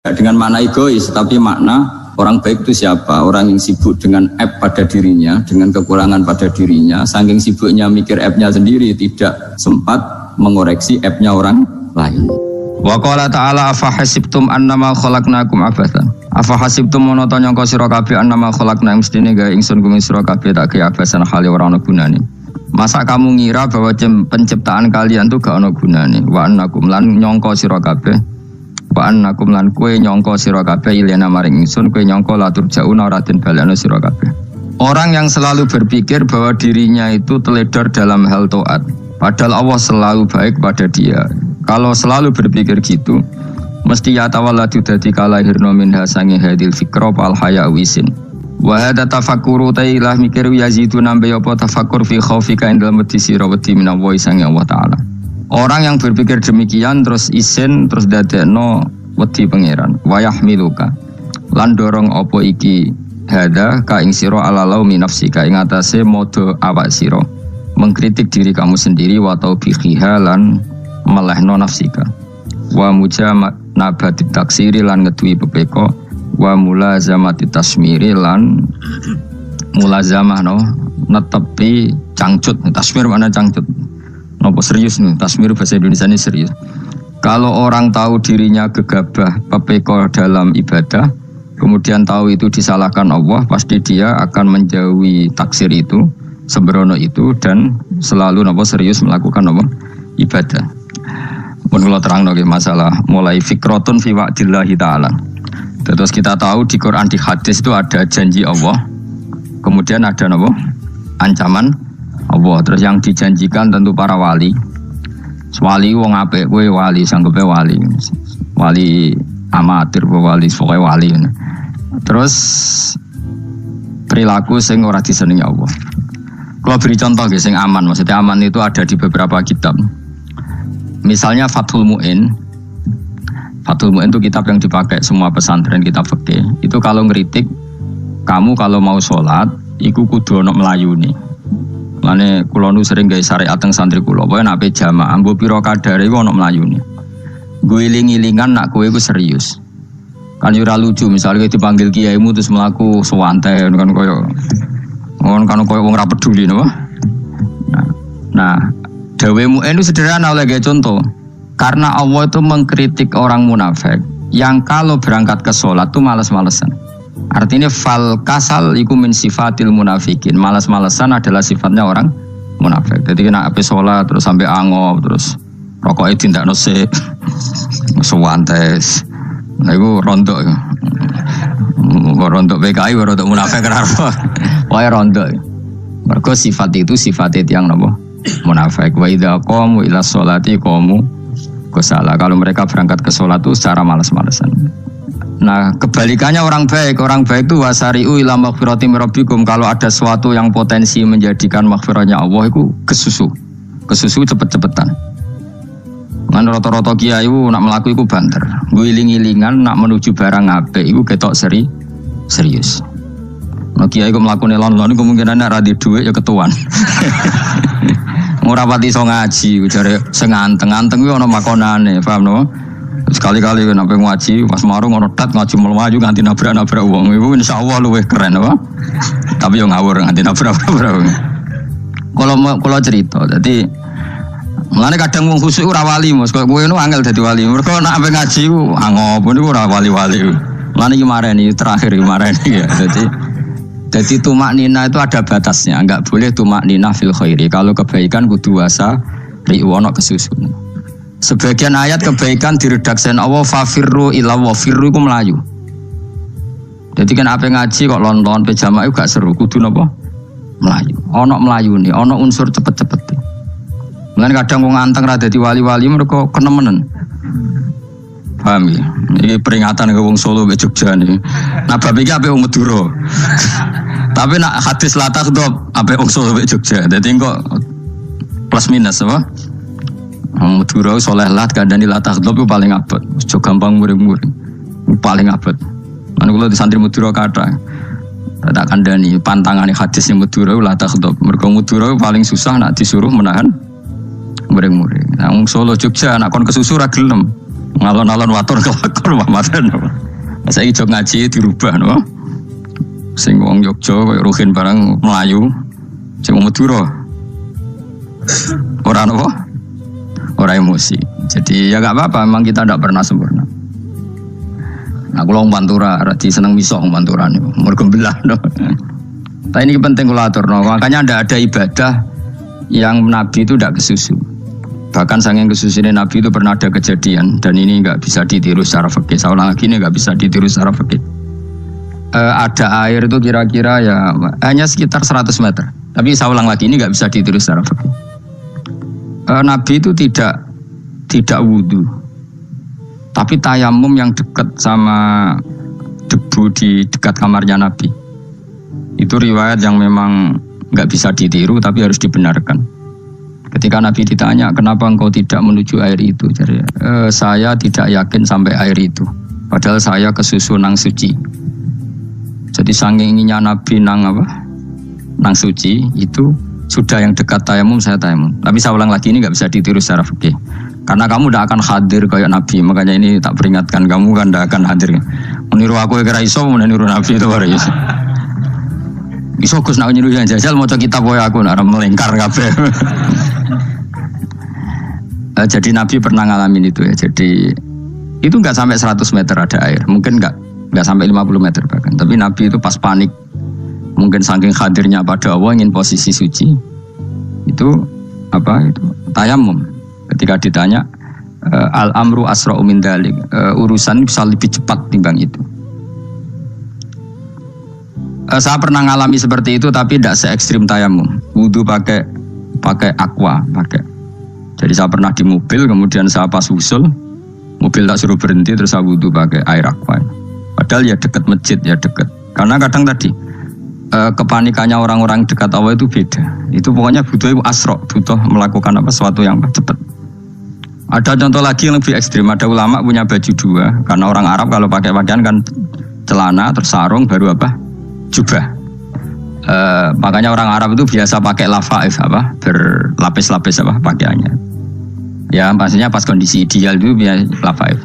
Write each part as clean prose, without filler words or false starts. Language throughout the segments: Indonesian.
dengan makna egois, tapi makna orang baik itu siapa? Orang yang sibuk dengan app pada dirinya, dengan kekurangan pada dirinya, saking sibuknya mikir app-nya sendiri, tidak sempat mengoreksi app-nya orang lain. Wa qala ta'ala afa hasibtum annama khalaqnakum abathan. Afa hasibtum monoto nyangka sira kabeh annama khalaqna mestine gawe ingsun gumi sira kabeh tak kaya abasan hale ora ana gunane. Masa kamu ngira bahwa penciptaan kalian tuh gak ana gunane? Wa annakum lan nyangka sira kabeh wa annakum lan kowe nyangka sira kabeh ilena maring ingsun kowe nyangka latur jauna ora den balana sira kabeh. Orang yang selalu berpikir bahwa dirinya itu teledor dalam hal taat, padahal Allah selalu baik pada dia. Kalau selalu berpikir gitu, mesti ya tawalladu dadi kalahirna minha sangi hadil fikra fal haya wisin. Wa hadza tafakkuru tailah mikir yazidu nambe apa tafakkur fi khaufika indal mati sira wedi minallahi sangi Allah taala. Orang yang berpikir demikian terus isin terus dadekno wedi pangeran. Wa yahmiluka lan dorong apa iki hadza ka ing sira ala laumi nafsika ing atase modo awak sira mengkritik diri kamu sendiri wa taubihiha lan melehno nafsika wa mujamanabati taksiri lan ngeduwi pepeko wa mulazamati tasmiri lan mulazamah netepi cangcut. Tasmir mana cangcut? Nopo serius nih, tasmir bahasa Indonesia ini serius. Kalau orang tahu dirinya gegabah pepeko dalam ibadah, kemudian tahu itu disalahkan Allah, pasti dia akan menjauhi taksir itu, sembrono itu, dan selalu nopo serius melakukan nopo ibadah. Mun kula terangno nggih masalah mulai fikrotun fi wa'dillahi ta'ala. Terus kita tahu di Quran di hadis itu ada janji Allah, kemudian ada nopo ancaman Allah. Terus yang dijanjikan tentu para wali. Wali wong apik kowe wali sanggepe wali. Wali amatir wali pokoke wali. Terus perilaku sing ora disenengi Allah. Kalau beri contoh nggih sing aman, maksudnya aman itu ada di beberapa kitab. Misalnya Fathul Mu'in. Fathul Mu'in itu kitab yang dipakai semua pesantren, kitab fikih. Itu kalau ngeritik kamu kalau mau sholat iku kudu ono melayuni. Lane kula nu sering gawe syariat teng santri kula, pokoke nek ape jamaah mbok pira kadare iku ono melayune. Gue iling-ilingan nak kowe iku serius. Kan yo ora lucu misalnya dipanggil kiaimu terus mlaku sewantai kan koyo wong ora peduli napa. Nah, dawemu itu sederhana oleh gawe contoh. Karena Allah itu mengkritik orang munafik yang kalau berangkat ke sholat tuh malas-malesan. Artinya fal kasal iku min sifatil munafikin. Malas-malesan adalah sifatnya orang munafik. Jadi kena ape sholat terus sampai angop terus rokoknya tindakno sik. Sewantes. Nah iku rontok. Rontok PKI rontok munafik kenapa? Wae rontok. Mergo sifat itu sifat yang napa? Munafik. Wa idza qamu ila sholati qamu kusala. Kalau mereka berangkat ke sholat itu secara malas-malesan. Nah kebalikannya orang baik itu wasari'u ila maghfirati mirabbikum. Kalau ada sesuatu yang potensi menjadikan maghfirahnya Allah itu kesusu cepet-cepetan. Kan rata-rata kiai itu nak melaku itu banter, guling-gilingan nak menuju barang apik itu ketok serius. Nah kiai itu melakukan elon-elon kemungkinan nak radhi duit ya ketuan. Ora pati iso ngaji, jare sing anteng-anteng kuwi ana makonane, paham no? Sekali-kali kan sampai ngaji, pas marung ono tat ngaji melaju nganti nabrak-nabrak wong. Iku insyaallah luwih keren apa? Tapi yo ngawur nganti nabrak-nabrak wong. Kalau cerita, jadi mulane kadang wong khusuk ora wali, Mas. Kok kowe nu angel dadi wali. Mergo nek sampai ngaji ku angop niku ora wali-wali. Mulane iki mareni terakhir iki mareni ya. Jadi tumak nina itu ada batasnya, enggak boleh tumak nina fil khairi. Kalau kebaikan kudu wasa riwono kesusun. Sebagian ayat kebaikan diredaksikan Allah fafirru ila wa firru iku melayu. Jadi kan apa ngaji kok lonton pejama itu gak seru, kudu napa? Melayu. Ono melayune, ono unsur cepet-cepet. Mulane kadang wong anteng ra dadi wali-wali mereka kenemenen. Paham ya? Ini peringatan ke wong Solo ke Jogja nih. Nah bab iki ape wong Madura. Tapi nak hadis latah dop ape wong Solo ke Jogja. Dadi kok plus minus apa? Wong Madura soleh lat kandhani latah dop itu paling abot. Aja gampang muring-muring. Paling abot. Lan kula di santri Madura kathah. Tak kandhani pantangane hadis ning Madura latah dop. Mergo Madura paling susah nak disuruh menahan muring-muring. Nah wong Solo Jogja nak kon kesusu ra gelem. Ngalon-alon watur kelakon Muhammad. Saiki jog ngaji dirubah no. Sing wong Yogya koyo Ruhin barang Melayu, sing Madura. Ora napa? Ora emosi. Jadi ya enggak apa-apa, memang kita tidak pernah sempurna. Aku long Pantura, radi seneng misok Pantura niku. Mergo belah no. Tapi ini penting kula aturno, makanya ada ibadah yang Nabi itu tidak kesusu. Bahkan saking kesusunya Nabi itu pernah ada kejadian dan ini nggak bisa ditiru secara fikih. Saya ulang lagi ini nggak bisa ditiru secara fikih. Ada air itu kira-kira ya hanya sekitar 100 meter. Tapi saya ulang lagi ini nggak bisa ditiru secara fikih. Nabi itu tidak wudu, tapi tayamum yang dekat sama debu di dekat kamarnya Nabi. Itu riwayat yang memang nggak bisa ditiru tapi harus dibenarkan. Ketika Nabi ditanya kenapa engkau tidak menuju air itu, jadi saya tidak yakin sampai air itu. Padahal saya kesusu nang suci. Jadi saking inginnya Nabi nang suci itu sudah yang dekat tayamum saya tayamum. Tapi saya ulang lagi ini nggak bisa ditiru secara fikih. Karena kamu tidak akan hadir kayak Nabi. Makanya ini tak peringatkan kamu kan tidak akan hadir. Meniru aku kira iso, meniru Nabi itu baru iso. Iso Gus nak nyuruh yang jajal maca kitab wae aku nak melingkar kabeh. Jadi Nabi pernah ngalamin itu ya. Jadi itu enggak sampai 100 meter ada air. Mungkin enggak sampai 50 meter bahkan. Tapi Nabi itu pas panik. Mungkin saking hadirnya pada Allah ingin posisi suci. Itu tayamum. Ketika ditanya al-amru asra'u min dzalik. Urusan bisa lebih cepat timbang itu. Saya pernah ngalami seperti itu tapi tidak se-ekstrim tayamum. Wudu pakai aqua, pakai. Jadi saya pernah di mobil, kemudian saya pas usul, mobil tak suruh berhenti terus saya wudu pakai air aqua. Padahal ya dekat masjid, ya dekat. Karena kadang tadi kepanikannya orang-orang dekat Allah itu beda. Itu pokoknya butuh asro, butuh melakukan sesuatu yang cepat. Ada contoh lagi yang lebih ekstrim. Ada ulama punya baju dua, karena orang Arab kalau pakai pakaian kan celana terus sarung baru jubah. Makanya orang Arab itu biasa pakai lafaif berlapis-lapis pakaiannya. Ya pastinya pas kondisi ideal itu biasa lafaif.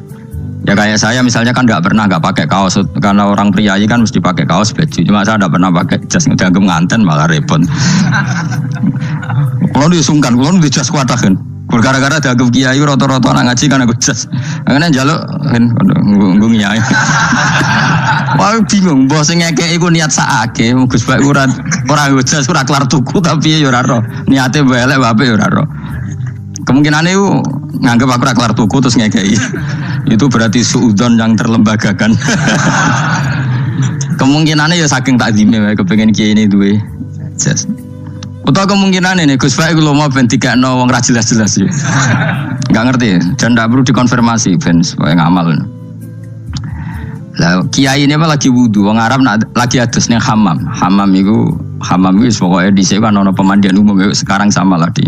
Ya kayak saya misalnya kan nggak pakai kaos karena orang priayi kan mesti pakai kaos baju. Cuma saya nggak pernah pakai jas dianggap nganten malah repot. Kalau disungkan, kalau di jas kuatakan. Gara-gara dianggap kiai rata-rata anak ngaji kan aku jas. Karena jaluk kan ngungnya. Wah bingung, bos ngekek iku niat sakake, Gus Baik ora jas ora kelar tuku tapi ya ora ro. Niate elek wae ya ora ro. Kemungkinan itu nganggep aku ora kelar tuku terus ngekeki. Itu berarti suudzon yang terlembagakan. Kemungkinannya ya saking takdime wae kepengin kiai ini duwe jas. Utawa kemungkinan ini Gus Baik lu mau ben dikakno wong ra jelas-jelas ya. Enggak ngerti dan enggak perlu dikonfirmasi ben supaya ngamal. Lah kiai ini lagi wudu, wong Arab lagi adus ning hammam. Hammam itu pokoknya di sini kan ono pemandian umum sekarang sama lah di.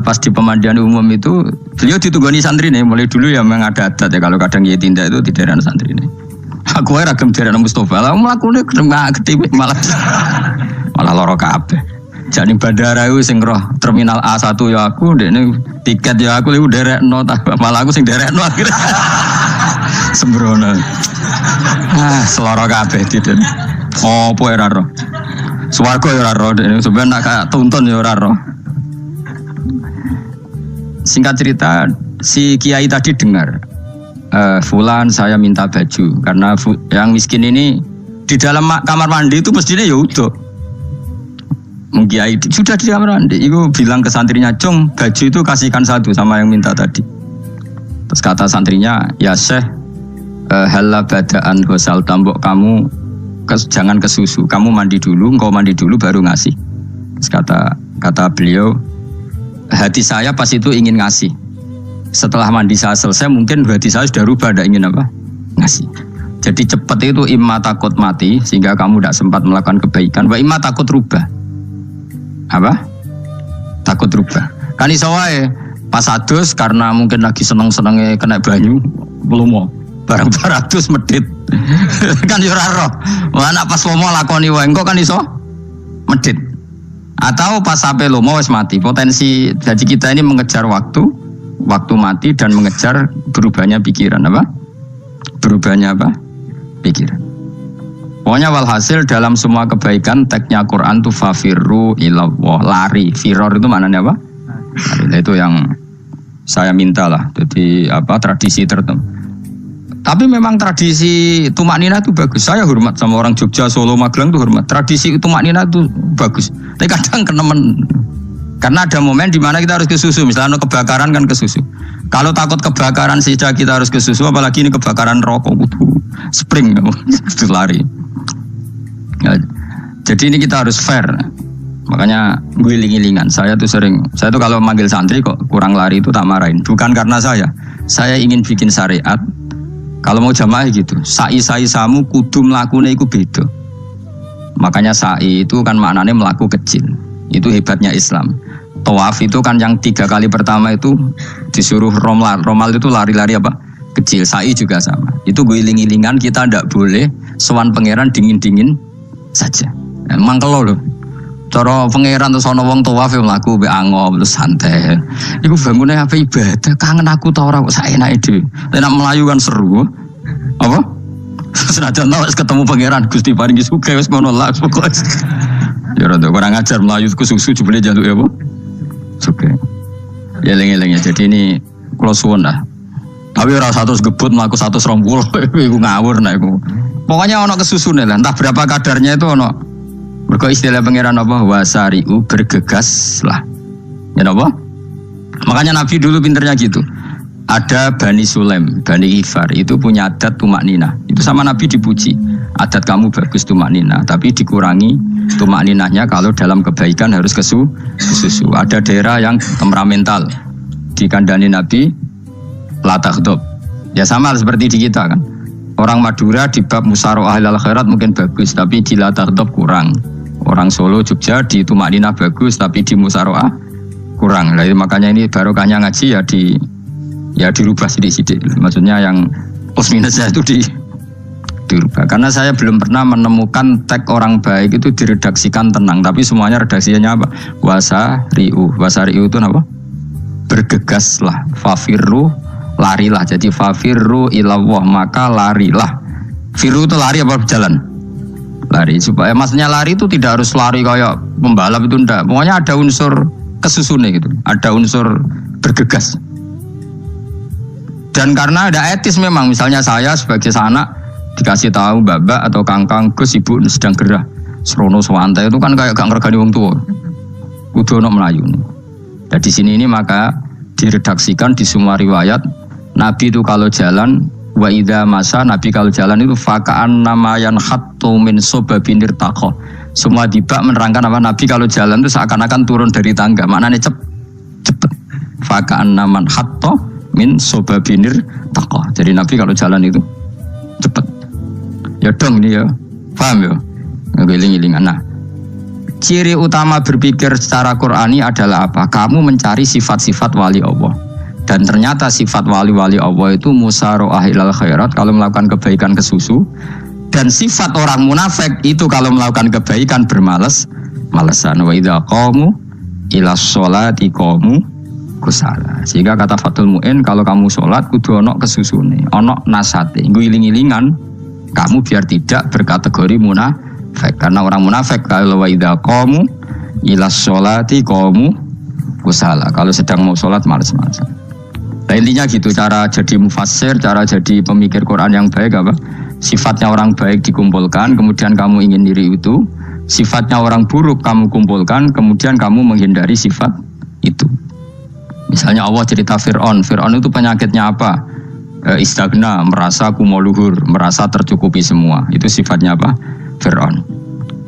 Pas di pemandian umum itu beliau ditunggoni santri nih, mulai dulu ya memang ada adat ya kalau kadang kiai tindak itu di daerah santri nih. Aku aja ragam daerah Mustafa lah, melakukan gede malah loro kabeh. Jadi bandara itu sing roh terminal A1 ya aku, ini tiket ya aku liu derek no, malah aku sing derek no akhirnya. Sembrono. Seloro kabeh tidak. Opo ora ro. Swarga ya ora ro, sebenarnya nak kayak tuntun ya ora ro. Singkat cerita, si kiai tadi dengar, Fulan saya minta baju karena yang miskin ini di dalam kamar mandi itu mestinya ya udah. Kiai sudah di kamar mandi, itu bilang ke santrinya, Cung baju itu kasihkan satu sama yang minta tadi. Terus kata santrinya, ya Syekh, halla badaan gosal tambok kamu jangan ke susu, kamu mandi dulu, engkau mandi dulu baru ngasih. Terus kata beliau, hati saya pas itu ingin ngasih. Setelah mandi saya selesai, mungkin hati saya sudah rubah, tidak ingin ngasih. Jadi cepat itu imma takut mati sehingga kamu tidak sempat melakukan kebaikan, wa imma takut rubah. Takut rubah. Kan iso wae pas adus karena mungkin lagi seneng-senenge kena banyu, belum mau. Barang 200 medit. Kan yo ora roh. Wah nek pas lomo lakoni wae engko kan iso medit. Atau pas sampai lomo wis mati. Potensi jadi kita ini mengejar waktu waktu mati dan mengejar berubahnya pikiran apa? Berubahnya apa? Pikiran. Pokoknya walhasil dalam semua kebaikan teksnya Quran tuh fafirru ilallah, lari. Firor itu maknanya apa? Lari. Itu yang saya minta lah. Jadi apa tradisi tertentu. Tapi memang tradisi tumak nina itu bagus. Saya hormat sama orang Jogja, Solo, Magelang tuh hormat. Tradisi tumak nina itu bagus. Tapi kadang kenemen. Karena ada momen di mana kita harus ke susu. Misalnya kebakaran kan ke susu. Kalau takut kebakaran saja kita harus ke susu, apalagi ini kebakaran rokok, spring, itu lari. Ya, jadi ini kita harus fair. Makanya gue iling-ilingan. Saya tuh kalau manggil santri kok kurang lari itu tak marahin. Bukan karena saya ingin bikin syariat. Kalau mau jamaah gitu, sa'i samu kudu mlakune iku beda. Makanya sa'i itu kan maknanya melaku kecil. Itu hebatnya Islam. Tawaf itu kan yang 3 kali pertama itu disuruh romal itu lari-lari apa? Kecil. Sa'i juga sama. Itu gue iling-ilingan, kita ndak boleh sowan pangeran dingin-dingin saja. Emang kalau loh. Cara pangeran terus ana wong tawaf mlaku mbek angop terus santai. Iku bangune apa ibadah? Kangen aku ta ora kok saenake dhewe. Nek melayu kan seru. Apa? Senajan wis ketemu pangeran Gusti paringi sugih wis ngono lah pokoke. Ya rada kurang ajar melayu ku susu jebule jaluk ya apa? Sugih. Ya eling-eling ya. Jadi ini kula suwun lah. Tapi ora 100 gebut mlaku 120 iku ngawur nek iku. Pokoknya ana kesusune lah, entah berapa kadarnya itu ana. Mergo istilah pangeran apa wasari'u bergegas lah. Ya apa? Makanya Nabi dulu pinternya gitu. Ada Bani Sulaim, Bani Hifar itu punya adat tumak nina. Itu sama Nabi dipuji. Adat kamu bagus tumak nina, tapi dikurangi tumak ninahnya kalau dalam kebaikan harus ke susu. Ada daerah yang temperamental. Dikandani Nabi la takhdhab. Ya sama seperti di kita kan. Orang Madura di bab musyawarah ahlul khairat mungkin bagus, tapi di la takhdhab kurang. Orang Solo, Jogja di tumak nina bagus, tapi di musyawarah kurang. Jadi makanya ini barokahnya ngaji ya dirubah sidik-sidik. Maksudnya yang plus minusnya itu dirubah. Karena saya belum pernah menemukan tag orang baik itu diredaksikan tenang, tapi semuanya redaksinya apa? Wasari'u itu apa? Bergegaslah, fafirru, larilah. Jadi fafirru ilallah, maka larilah. Firu itu lari apa berjalan? Lari. Supaya maksudnya lari itu tidak harus lari kayak pembalap itu enggak. Pokoknya ada unsur kesusune gitu. Ada unsur bergegas. Dan karena ada etis memang, misalnya saya sebagai anak dikasih tahu babak atau kangkang Gus ibu sedang gerah serono swantai itu kan kayak gak ngergani wong tua. Kudu ono melayu. Dan di sini ini maka diredaksikan di semua riwayat Nabi itu kalau jalan wa idza masa, Nabi kalau jalan itu faka'an namayan khattu min sobabinir taqo. Semua dibak menerangkan apa Nabi kalau jalan itu seakan-akan turun dari tangga. Maknanya cepet. Faka'an naman khattu min sobabinir taqo. Jadi Nabi kalau jalan itu cepet. Ya dong ini ya. Paham ya? Ngeling-ngelingan. Nah, ciri utama berpikir secara Qur'ani adalah apa? Kamu mencari sifat-sifat wali Allah. Dan ternyata sifat wali-wali Allah itu musyaroah ilal khairat, kalau melakukan kebaikan ke susu. Dan sifat orang munafik itu kalau melakukan kebaikan bermales-malesan. Wa idza qamu ilas sholati qamu kusala. Sehingga kata Fathul Mu'in, kalau kamu sholat kudu ono kesusune, ono nasate. Iling-ilingan kamu biar tidak berkategori munafik. Karena orang munafik kalau wa idza qamu ilas sholati qamu kusala. Kalau sedang mau sholat males-malesan. Nah, intinya gitu, cara jadi mufassir, cara jadi pemikir Quran yang baik apa? Sifatnya orang baik dikumpulkan, kemudian kamu ingin diri itu. Sifatnya orang buruk kamu kumpulkan, kemudian kamu menghindari sifat itu. Misalnya Allah cerita Fir'aun. Fir'aun itu penyakitnya apa? Istagna, merasa kumoluhur, merasa tercukupi semua. Itu sifatnya apa? Fir'aun.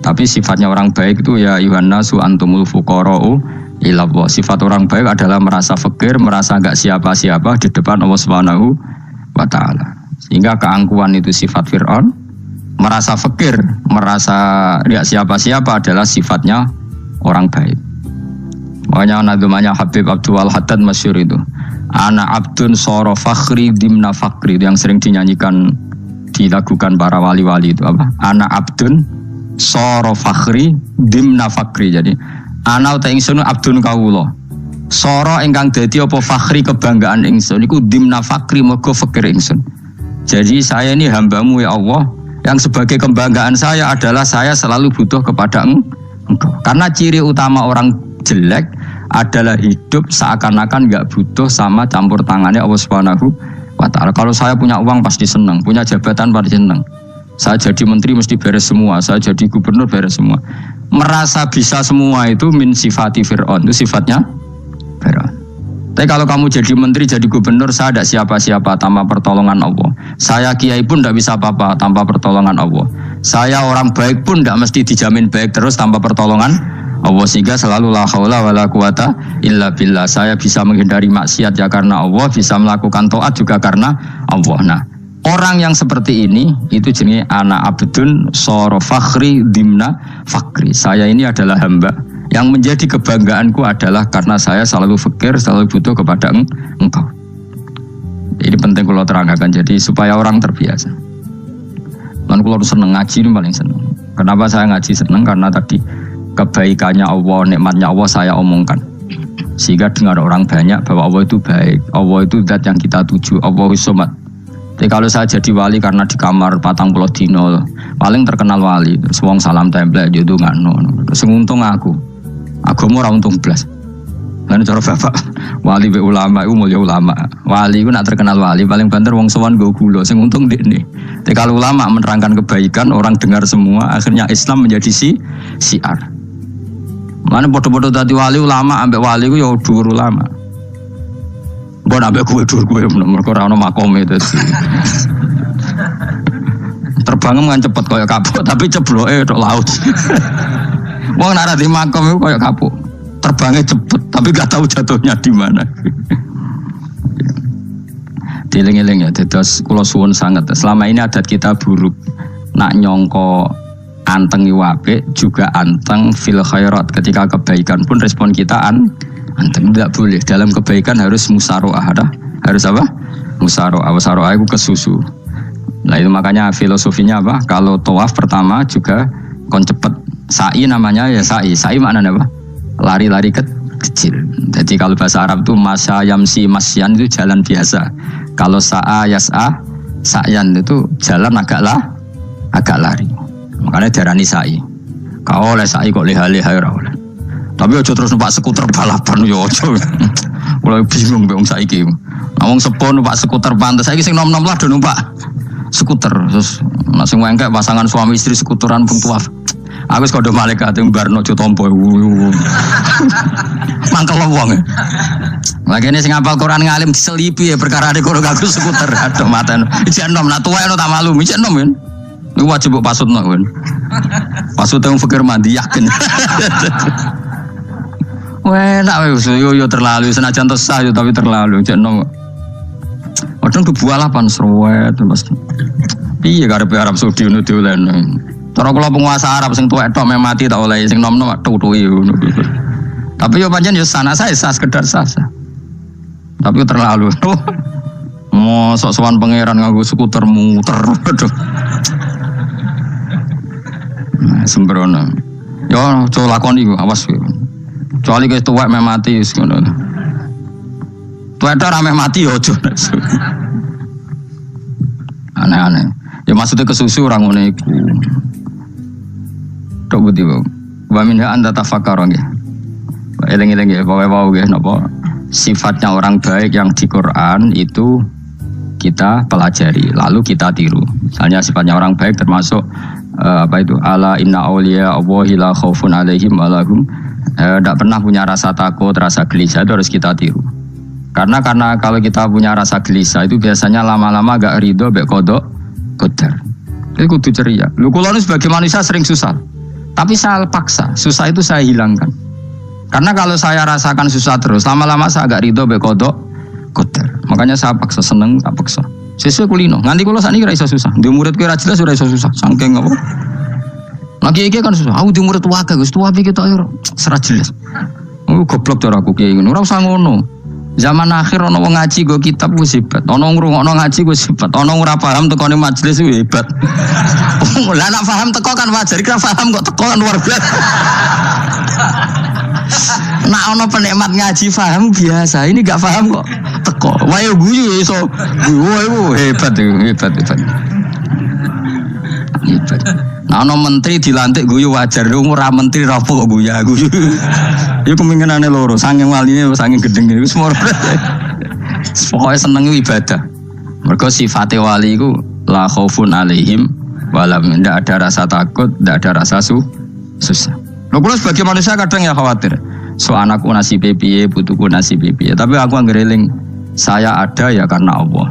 Tapi sifatnya orang baik itu ya Yuhannasu antumul fuqara'u ilallah. Sifat orang baik adalah merasa fakir, merasa enggak siapa-siapa di depan Allah Subhanahu wa taala. Sehingga keangkuhan itu sifat Fir'aun, merasa fakir, merasa enggak siapa-siapa adalah sifatnya orang baik. Makanya nadumanya Habib Abdul Haddad masyhur itu. Ana abdun soro fakhri dimna fakri, itu yang sering dinyanyikan, dilakukan para wali-wali itu apa? Ana abdun soro fakhri dimna fakri. Jadi ana uta ingsun abdun kawula. Soro ingkang dadi apa fakhri kebanggaan ingsun iku dimna fakri mergo fakir ingsun. Jadi saya ini hambamu ya Allah, yang sebagai kebanggaan saya adalah saya selalu butuh kepada Engkau. Karena ciri utama orang jelek adalah hidup seakan-akan enggak butuh sama campur tangannya Allah Subhanahu wa taala. Kalau saya punya uang pasti senang, punya jabatan pasti senang. Saya jadi menteri mesti beres semua, saya jadi gubernur beres semua. Merasa bisa semua itu min sifati Fir'aun, itu sifatnya Fir'aun. Tapi kalau kamu jadi menteri, jadi gubernur, saya tidak siapa-siapa tanpa pertolongan Allah. Saya kiai pun tidak bisa apa-apa tanpa pertolongan Allah. Saya orang baik pun tidak mesti dijamin baik terus tanpa pertolongan Allah. Sehingga selalu la haula wala quwata illa billah. Saya bisa menghindari maksiat ya karena Allah, bisa melakukan taat juga karena Allah. Nah, orang yang seperti ini itu jenis ana abdun soro fakhri dimna fakri. Saya ini adalah hamba yang menjadi kebanggaanku adalah karena saya selalu fakir, selalu butuh kepada Engkau. Ini penting kalau terangkan jadi supaya orang terbiasa. Dan kalau seneng ngaji ini paling seneng. Kenapa saya ngaji seneng? Karena tadi kebaikannya Allah, nikmatnya Allah saya omongkan. Sehingga dengar orang banyak bahwa Allah itu baik, Allah itu zat yang kita tuju, Allahu Somad. Jadi kalau saya jadi wali karena di kamar 40 dino paling terkenal wali, terus wong salam template jodoh ngano, terus untung aku ora untung blas. Lan cara bapak wali be ulama iku mulya ulama. Wali iku nak terkenal wali paling banter wong sowan nggo gula sing untung ndekne. Tapi kalau ulama menerangkan kebaikan orang dengar semua, akhirnya Islam menjadi syiar. Mana bodoh-bodoh dadi wali ulama ambek wali iku ya dhuwur ulama. Mbok ambek kowe mergo ora ono makome itu. Terbang kan cepet kaya kapuk tapi cebloke tok laut. Wong nek ora di makom iku kaya kapuk. Terbangnya cepet tapi gak tahu jatuhnya di mana. Dieling-eling ya, terus kula suwun sangat. Selama ini adat kita buruk. Nak nyongko anteng iwape juga anteng fil khairat. Ketika kebaikan pun respon kita anteng, tidak boleh. Dalam kebaikan harus musaroah. Harus apa? Musaroah. Musaroah itu kesusu. Nah itu makanya filosofinya apa? Kalau tawaf pertama juga kon cepet. Sa'i namanya ya sa'i. Sa'i maknanya apa? Lari-lari kecil. Jadi kalau bahasa Arab itu masa yamsi masyan itu jalan biasa. Kalau sa'a yas'a sa'yan itu jalan agak lari. Makanya diarani sa'i. Kau oleh sa'i kok leha-leha ora oleh. Tapi aja terus numpak skuter balapan yo aja. Mulai bingung mbek wong saiki. Wong sepo numpak skuter pantes saiki sing nom-nom lah do numpak skuter. Terus nek sing wengkek pasangan suami istri skuteran pun tuaf. Aku wis kodho malaikat mbarno aja tampa. Mangkel wong. Lagi ini sing hafal Quran ngalim diselipi ya perkara ade kono aku skuter. Aduh maten. Ijek nom nak tuwek tak malu, ijek nom kan. Niku wajib mbok pasutno kan. Pasut yang fikir mandi yakin. Wah, nak yo terlalu senajan to sah yo tapi terlalu ijek nom. Kadang kebualapan serwet Mas. Piye karepe Arab Saudi ngono diolehno. Cara kula penguasa Arab sing tuwek tok mati tak oleh sing nom-nom tutuki ngono. Tapi yo pancen yo sana saya sah sekedar sah. Tapi terlalu. Mosok sowan pangeran nganggo skuter muter. Aduh. Nah, sembrono. Yo coba lakoni iku, awas kowe. Kecuali kowe tuwek mati wis ngono. Tuwek tok ora mati yo aja. Aneh-aneh. Ya maksudnya kesusu orang ngono iku. Tok budi wae. Wa minha anta tafakkara nggih. Eling-eling nggih, wae-wae nggih napa sifatnya orang baik yang di Quran itu kita pelajari, lalu kita tiru. Misalnya sifatnya orang baik termasuk apa itu? Ala inna auliya Allahi la khaufun alaihim wa lahum tidak pernah punya rasa takut, rasa gelisah, itu harus kita tiru. Karena kalau kita punya rasa gelisah itu biasanya lama-lama agak ridho, mbek kodok, qadar. Itu kudu ceria. Lu kula sebagai manusia sering susah. Tapi saya paksa, susah itu saya hilangkan. Karena kalau saya rasakan susah terus, lama-lama saya agak ridho mbek kodok, qadar. Makanya saya paksa, seneng tak paksa. Sesuai kulino. Nganti kula sakniki ora iso susah. Di muridku ora jelas ora iso susah. Saking apa? Lagi iki kan susah. Aku di murid wae Gus, tuwa iki tok ora jelas. Oh goblok cara aku kiai ngono. Ora usah ngono. Zaman akhir ana wong ngaji go kitab wis hebat. Ana ngrungokno ngaji wis hebat. Ana ora paham tekone majelis wis hebat. Lah nek paham teko kan wajar, kira paham kok teko kan luar biasa. Nak ono penikmat ngaji paham biasa, ini gak paham kok teko. Wayo guyu iso. Guyu hebat. Nah, ono menteri dilantik guyu wajar, ora menteri rapo kok guyu. Iku kemungkinane loro, saking waline saking gedeng iku semua. Pokoke seneng ibadah. Mergo sifate wali iku la khaufun alaihim walam, ndak ada rasa takut, ndak ada rasa susah. Lho kula sebagai manusia kadang ya khawatir. So anakku nasibe piye, putuku nasibe piye. Tapi aku anggereling saya ada ya karena Allah.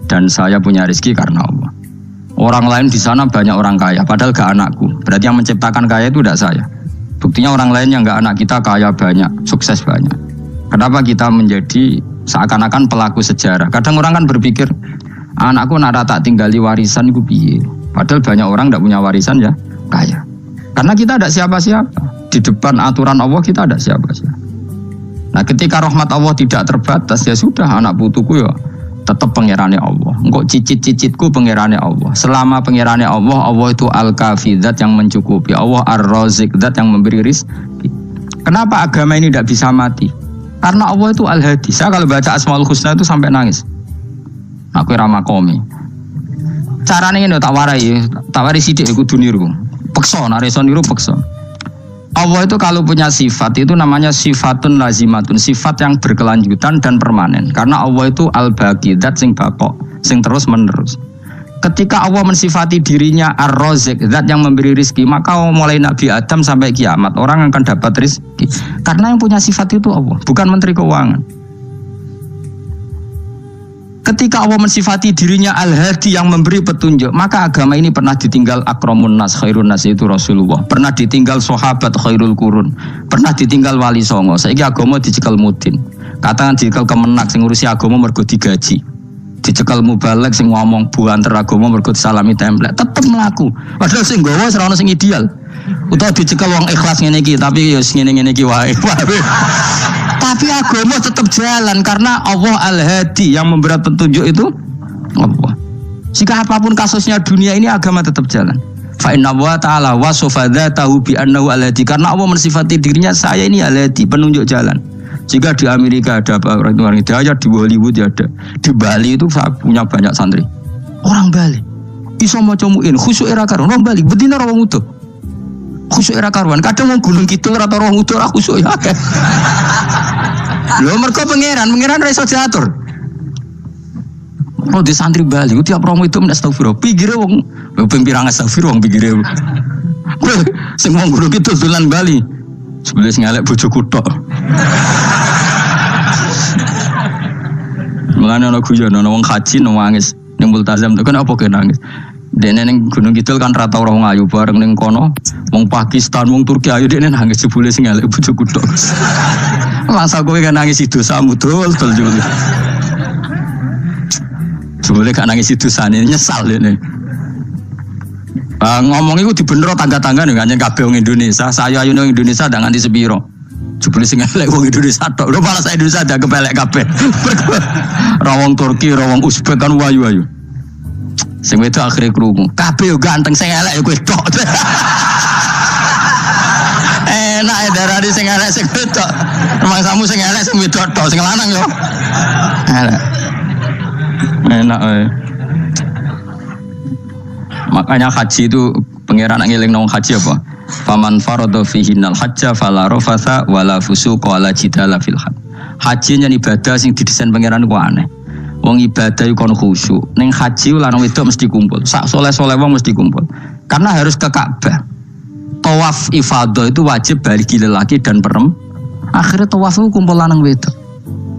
Dan saya punya rezeki karena Allah. Orang lain di sana banyak orang kaya, padahal gak anakku. Berarti yang menciptakan kaya itu tidak saya. Buktinya orang lain yang gak anak kita kaya banyak, sukses banyak. Kenapa kita menjadi seakan-akan pelaku sejarah? Kadang orang kan berpikir, anakku nara tak tinggali warisan itu piye. Padahal banyak orang tidak punya warisan ya kaya. Karena kita ada siapa-siapa. Di depan aturan Allah kita ada siapa-siapa. Nah ketika rahmat Allah tidak terbatas, ya sudah anak putuku ya tetap pengirannya Allah. Engkau cicit-cicitku pengirannya Allah. Selama pengirannya Allah, Allah itu al-kafi, zat yang mencukupi. Allah ar-razik, zat yang memberi rizki. Kenapa agama ini tidak bisa mati? Karena Allah itu al-hadi. Saya kalau baca Asmaul Husna itu sampai nangis. Aku ramakomi. Caranya ini tak warai sidik aku duniru. Pekso, nareson niru pekso. Allah itu kalau punya sifat itu namanya sifatun lazimatun, sifat yang berkelanjutan dan permanen. Karena Allah itu al-baqi, zat sing baqo, sing terus menerus. Ketika Allah mensifati dirinya ar-razik, zat yang memberi rizki, maka mulai Nabi Adam sampai kiamat orang akan dapat rizki. Karena yang punya sifat itu Allah, bukan Menteri Keuangan. Ketika Allah mensifati dirinya al-hadi yang memberi petunjuk, maka agama ini pernah ditinggal akramun nas, khairun nas itu Rasulullah. Pernah ditinggal sahabat khairul qurun. Pernah ditinggal wali songo. Saiki agama dicekel mudin. Katakan dicekel kemenak sing ngurusi agama mergo digaji. Dicekel mubalek sing ngomong buanter agama mergo disalami template. Tetep mlaku. Padahal sing nggawa ora ono sing ideal. Utawa dicekel wong ikhlas ngene iki, tapi ya ngene-ngene iki wae. Tapi agama tetap jalan karena Allah al-hadi yang memberi petunjuk itu Allah. Jika apapun kasusnya dunia ini agama tetap jalan. Fa inna wa ta'ala wasafa dzatahu bi annahu al-hadi, karena Allah mensifati dirinya saya ini al-hadi, penunjuk jalan. Jika di Amerika ada orang hidayah, di Hollywood ada, di Bali itu punya banyak santri. Orang Bali iso maca muin khusyuk era karo orang Bali bedina ora wong utuh. Khusyuk era karuan, kadang wong Gunung Kidul ora ora utuh ora khusyuk ya. Lho mergo pangeran ora iso diatur. Oh di santri Bali tiap romo itu mendak astagfirullah. Pikire wong ping pirang astagfirullah wong pikire. Sing wong Gunung Kidul dolan Bali. Sebelah ngelek bojoku tok. Mulane ana guyon ana wong haji nangis ning multazam kan apa ke nangis. Dene ning Gunung Kidul kan rata ora wong ayu bareng ning kono wong Pakistan wong Turki ayu dene nangis jebule sing ngelek bojoku tok. Masa kowe kan nangis dosamu dol juli. Jebule kan nangis dosane nyesal dene. Ngomong iku dibenero tangga-tangga nek anjen kabeh wong Indonesia, saya ayu nang Indonesia ndak nganti sepiro. Jebule sing elek wong Indonesia tok. Lho malah sak Indonesia ndak kepelek kabeh. Ra wong Turki, ra wong Uzbek kan wayu-wayu. Sing wedok akhire krungu. Kabeh yo ganteng sing elek yo kowe tok. Enak ya darane sing elek sing wedok. Rumangsamu sing elek sing wedok tok, sing lanang yo. Enak ae. Makanya haji itu pangeran ngeling nang haji apa? Faman farada fihinnal hajja fala rafatha wala fusuqa wala jidala fil hajj. Haji yen ibadah sing didesain pangeran ku aneh. Wong ibadah iku kon khusyuk. Ning haji lanang wedok mesti kumpul. Sak soleh-soleh wong mesti kumpul. Karena harus ke Ka'bah. Tawaf ifadah itu wajib bagi lelaki dan perempuan. Akhirnya tawaf itu kumpul lanang wedok.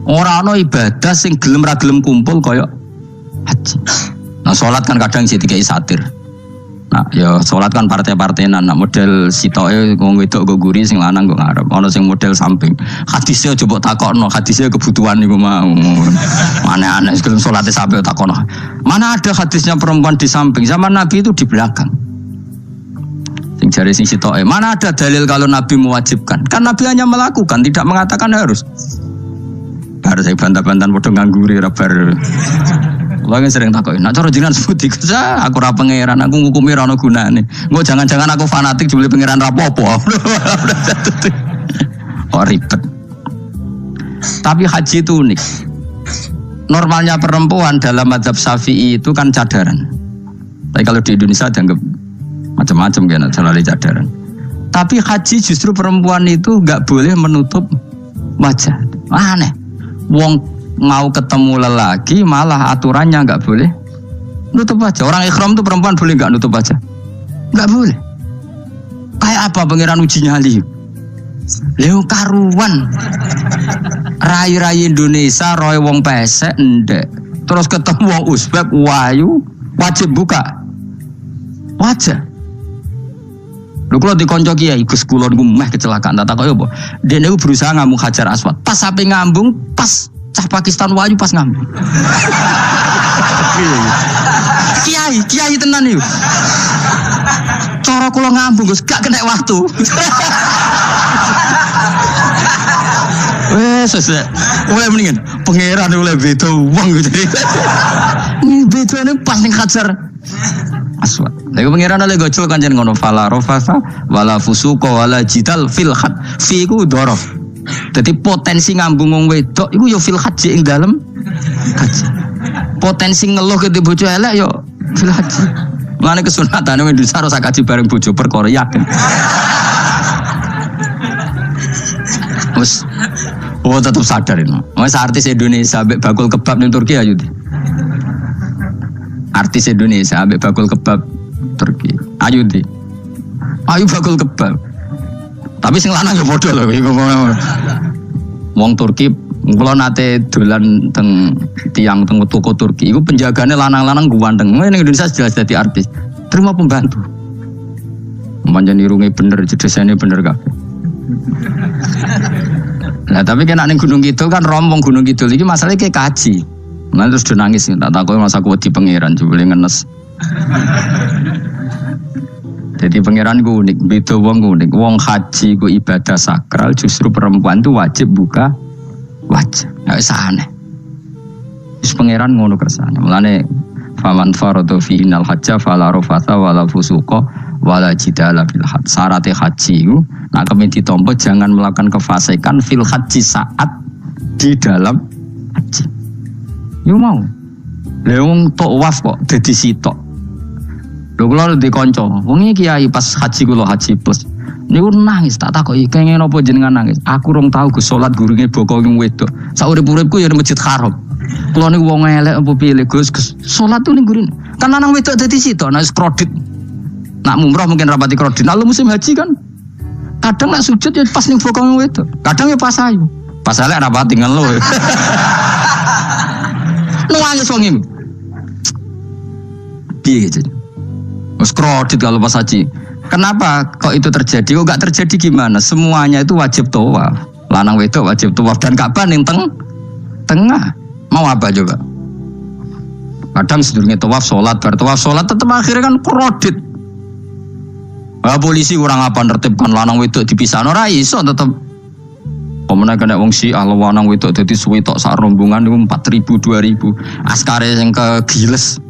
Ora ana ibadah sing gelem ra gelem kumpul kaya haji. Nah sholat kan kadang sih dikai satir. Nah ya sholat kan partai-partainan. Nah model sitoke wong wedok go guri sing lanang go ngarep. Ana sing model samping. Hadisnya coba takokno, hadisnya kebutuhan niku mau. Aneh-aneh sebelum sholatnya sampai takokno. Mana ada hadisnya perempuan di samping? Zaman Nabi itu di belakang. Sing jare sing sitoke. Mana ada dalil kalau Nabi mewajibkan? Kan Nabi hanya melakukan, tidak mengatakan harus. Baru saya bantah-bantahan padha ngangguri ra bar. Lagi sering takut, nak cara jenengan sebuti kerja, aku ora pangeran, aku ngukumi ora ono gunane. Engko jangan-jangan aku fanatik jebule pangeran rapopo. Oh ribet. Tapi haji itu unik. Normalnya perempuan dalam mazhab Syafi'i itu kan cadaran. Tapi kalau di Indonesia dianggap macam-macam kan, selalu cadaran. Tapi haji justru perempuan itu nggak boleh menutup wajah. Aneh. Wong mau ketemu lelaki malah aturannya nggak boleh nutup wajah. Orang ikhram itu perempuan boleh nggak nutup wajah? Nggak boleh. Kayak apa pangeran uji nyali? Leo karuan. Rai-rai Indonesia roy wong pesek ndek. Terus ketemu wong Uzbek wayu wajib buka wajah. Lho kula dikonco kiai Gus kula niku meh kecelakaan tak takoki apa. Dene niku berusaha ngambung Hajar Aswad. Pas sampe ngambung pas cah Pakistan wayu pas ngambung. Kiai tenan niku. Cara kula ngambung Gus gak kena waktu. Wes oleh mendingan pangeran oleh beda wong gitu. Ini bedane pas ning Hajar Aswad. Lha pangeran oleh gojol kanjen ngono fala rafasa wala fusuqa wala jidal fil had. Fi ku dhorof. Dadi potensi ngambung wong wedok iku ya fil haji ing dalem haji. Potensi ngeluh ke bojo elek ya fil haji. Mane kesunatane Indonesia ora kaji bareng bojo perkara yakin. Wes tetap sadar ini. Mas artis Indonesia ambek bakul kebab ning Turki ayo. Artis Indonesia ambek bakul kebab Turki. Ayo di. Ayo bakul kebab. Tapi sing lanang ya padha lho iku. Wong Turki kula nate dolan teng tiang teng toko Turki. Iku penjagane lanang-lanang guwandeng. Ning Indonesia jelas dadi artis. Terima pembantu. Manjan irunge bener, jedesane bener kabeh. Nah tapi kena ning Gunung Kidul kan rombong Gunung Kidul iki masalahnya kayak kaji. Nah terus dia nangis tak takoki masa aku wedi pangeran jebule ngenes. Jadi pangeran ku unik, beda wong unik. Wong haji ku ibadah sakral, justru perempuan itu wajib buka wajah. Enggak aneh. Wis pangeran ngono kersane. Mulane faman faradu fi innal hajja fala rafatha wala fusuqa wala jidala fil hajj. Syarat haji ku nak kemen ditampa jangan melakukan kefasikan fil haji saat di dalam haji. Yo mau. Lha wong tawaf kok dadi sitok. Lho kula dikonco, wong iki kiai pas haji kula haji plus. Niku nangis tak takoki kenging napa jenengan nangis. Aku rong tau Gus salat gurunge boko wong wedok. Saurip-uripku ya Masjid Haram. Kula niku wong elek apa piye Gus salat tuh ning gurun. Kan lanang wedok dadi sitok nek kredit. Nak umroh mungkin rapati kredit. Lalu musim haji kan kadang nak sujud ya pas ning boko wong wedok. Kadang ya pas ayu. Pas elek rapati ngelo. Nangis wong iki. Piye gitu. Mas kredit kalau pas haji. Kenapa kok itu terjadi? Kok gak terjadi gimana? Semuanya itu wajib tawaf. Lanang wedok wajib tawaf dan Ka'bah ning tengah. Mau apa coba? Kadang sedurunge tawaf salat, bar tawaf salat tetep akhirnya kan kredit. Polisi kurang apa nertibkan lanang wedok dipisahno ora iso tetep. Pemene kena wong Syiah lanang wedok dadi suwi tok sak rombongan niku 4.000 2.000. Askare sing kegiles.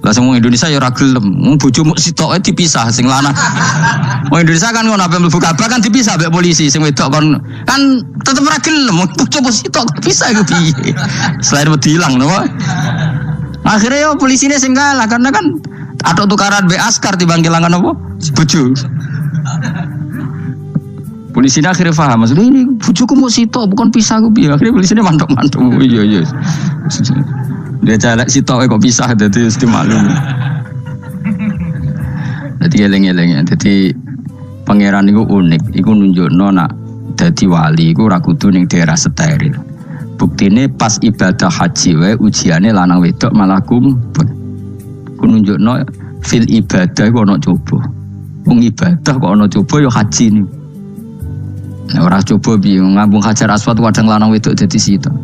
Lah semua Indonesia ya ora gelem. Wong bojomu sitoke dipisah sing lanang. Wong Indonesia kan ngono ape mlebu Ka'bah kan dipisah mbek polisi sing wedok kan tetep ora gelem. Bojomu sitok dipisah iku piye? Selain wedi ilang lho. Akhirnya ya polisine sing kalah karena kan ada tukaran mbek askar timbang kelangan apa? Bojo. Polisine akhirnya paham maksudnya ini bojoku mau sitok bukan pisah ku piye. Akhirnya polisine mantuk-mantuk. Iya. Dia celek sitok kok pisah dadi mesti maklum. Dadi eleng-eleng. Dadi pangeran niku unik, iku nunjukno nak dadi wali iku ora kudu ning daerah steril. Buktine pas ibadah haji wae ujiane lanang wedok malah kumpul. Ku nunjukno fil ibadah kok ana coba. Wong ibadah kok ana coba ya haji niku. Nek ora coba piye ngambung Hajar Aswad kadang lanang wedok dadi sitok.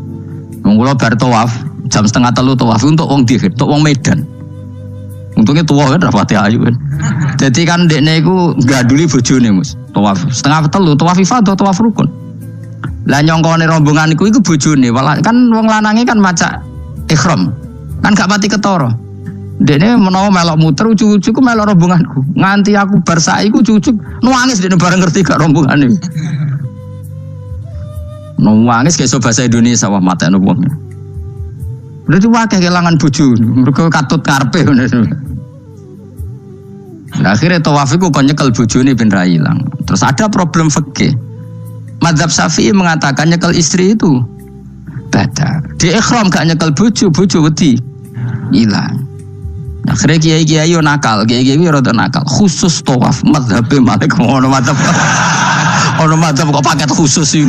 Wong kula bar tawaf jam 2:30 tawaf untuk wong dihir, untuk wong Medan. Untungnya tua kan rapati ayu kan. Jadi kan dekne iku gaduli bojone Mus. Tawaf 2:30 tawaf ifadah tawaf rukun. Lah nyongkone rombongan iku bojone, kan wong lanange kan maca ihram. Kan gak pati ketara. Dekne menawa melok muter ujug-ujug melok rombonganku. Nganti aku bar saiki ujug-ujug nangis dekne bareng ngerti gak rombongane. Nangis kayak bahasa Indonesia wah matekno wong. Berarti wae kelangan bojo, mergo katut karepe ngono. Nah, akhirnya tawaf itu kon nyekel bojone ben ra ilang. Terus ada problem fikih. Mazhab Syafi'i mengatakan nyekel istri itu batal. Di ikhram gak nyekel bojo wedi ilang. Akhirnya kiai-kiai yo nakal, kiai-kiai yo rada nakal. Khusus tawaf mazhab Malik ngono mazhab. Ono mazhab kok paket khusus sih.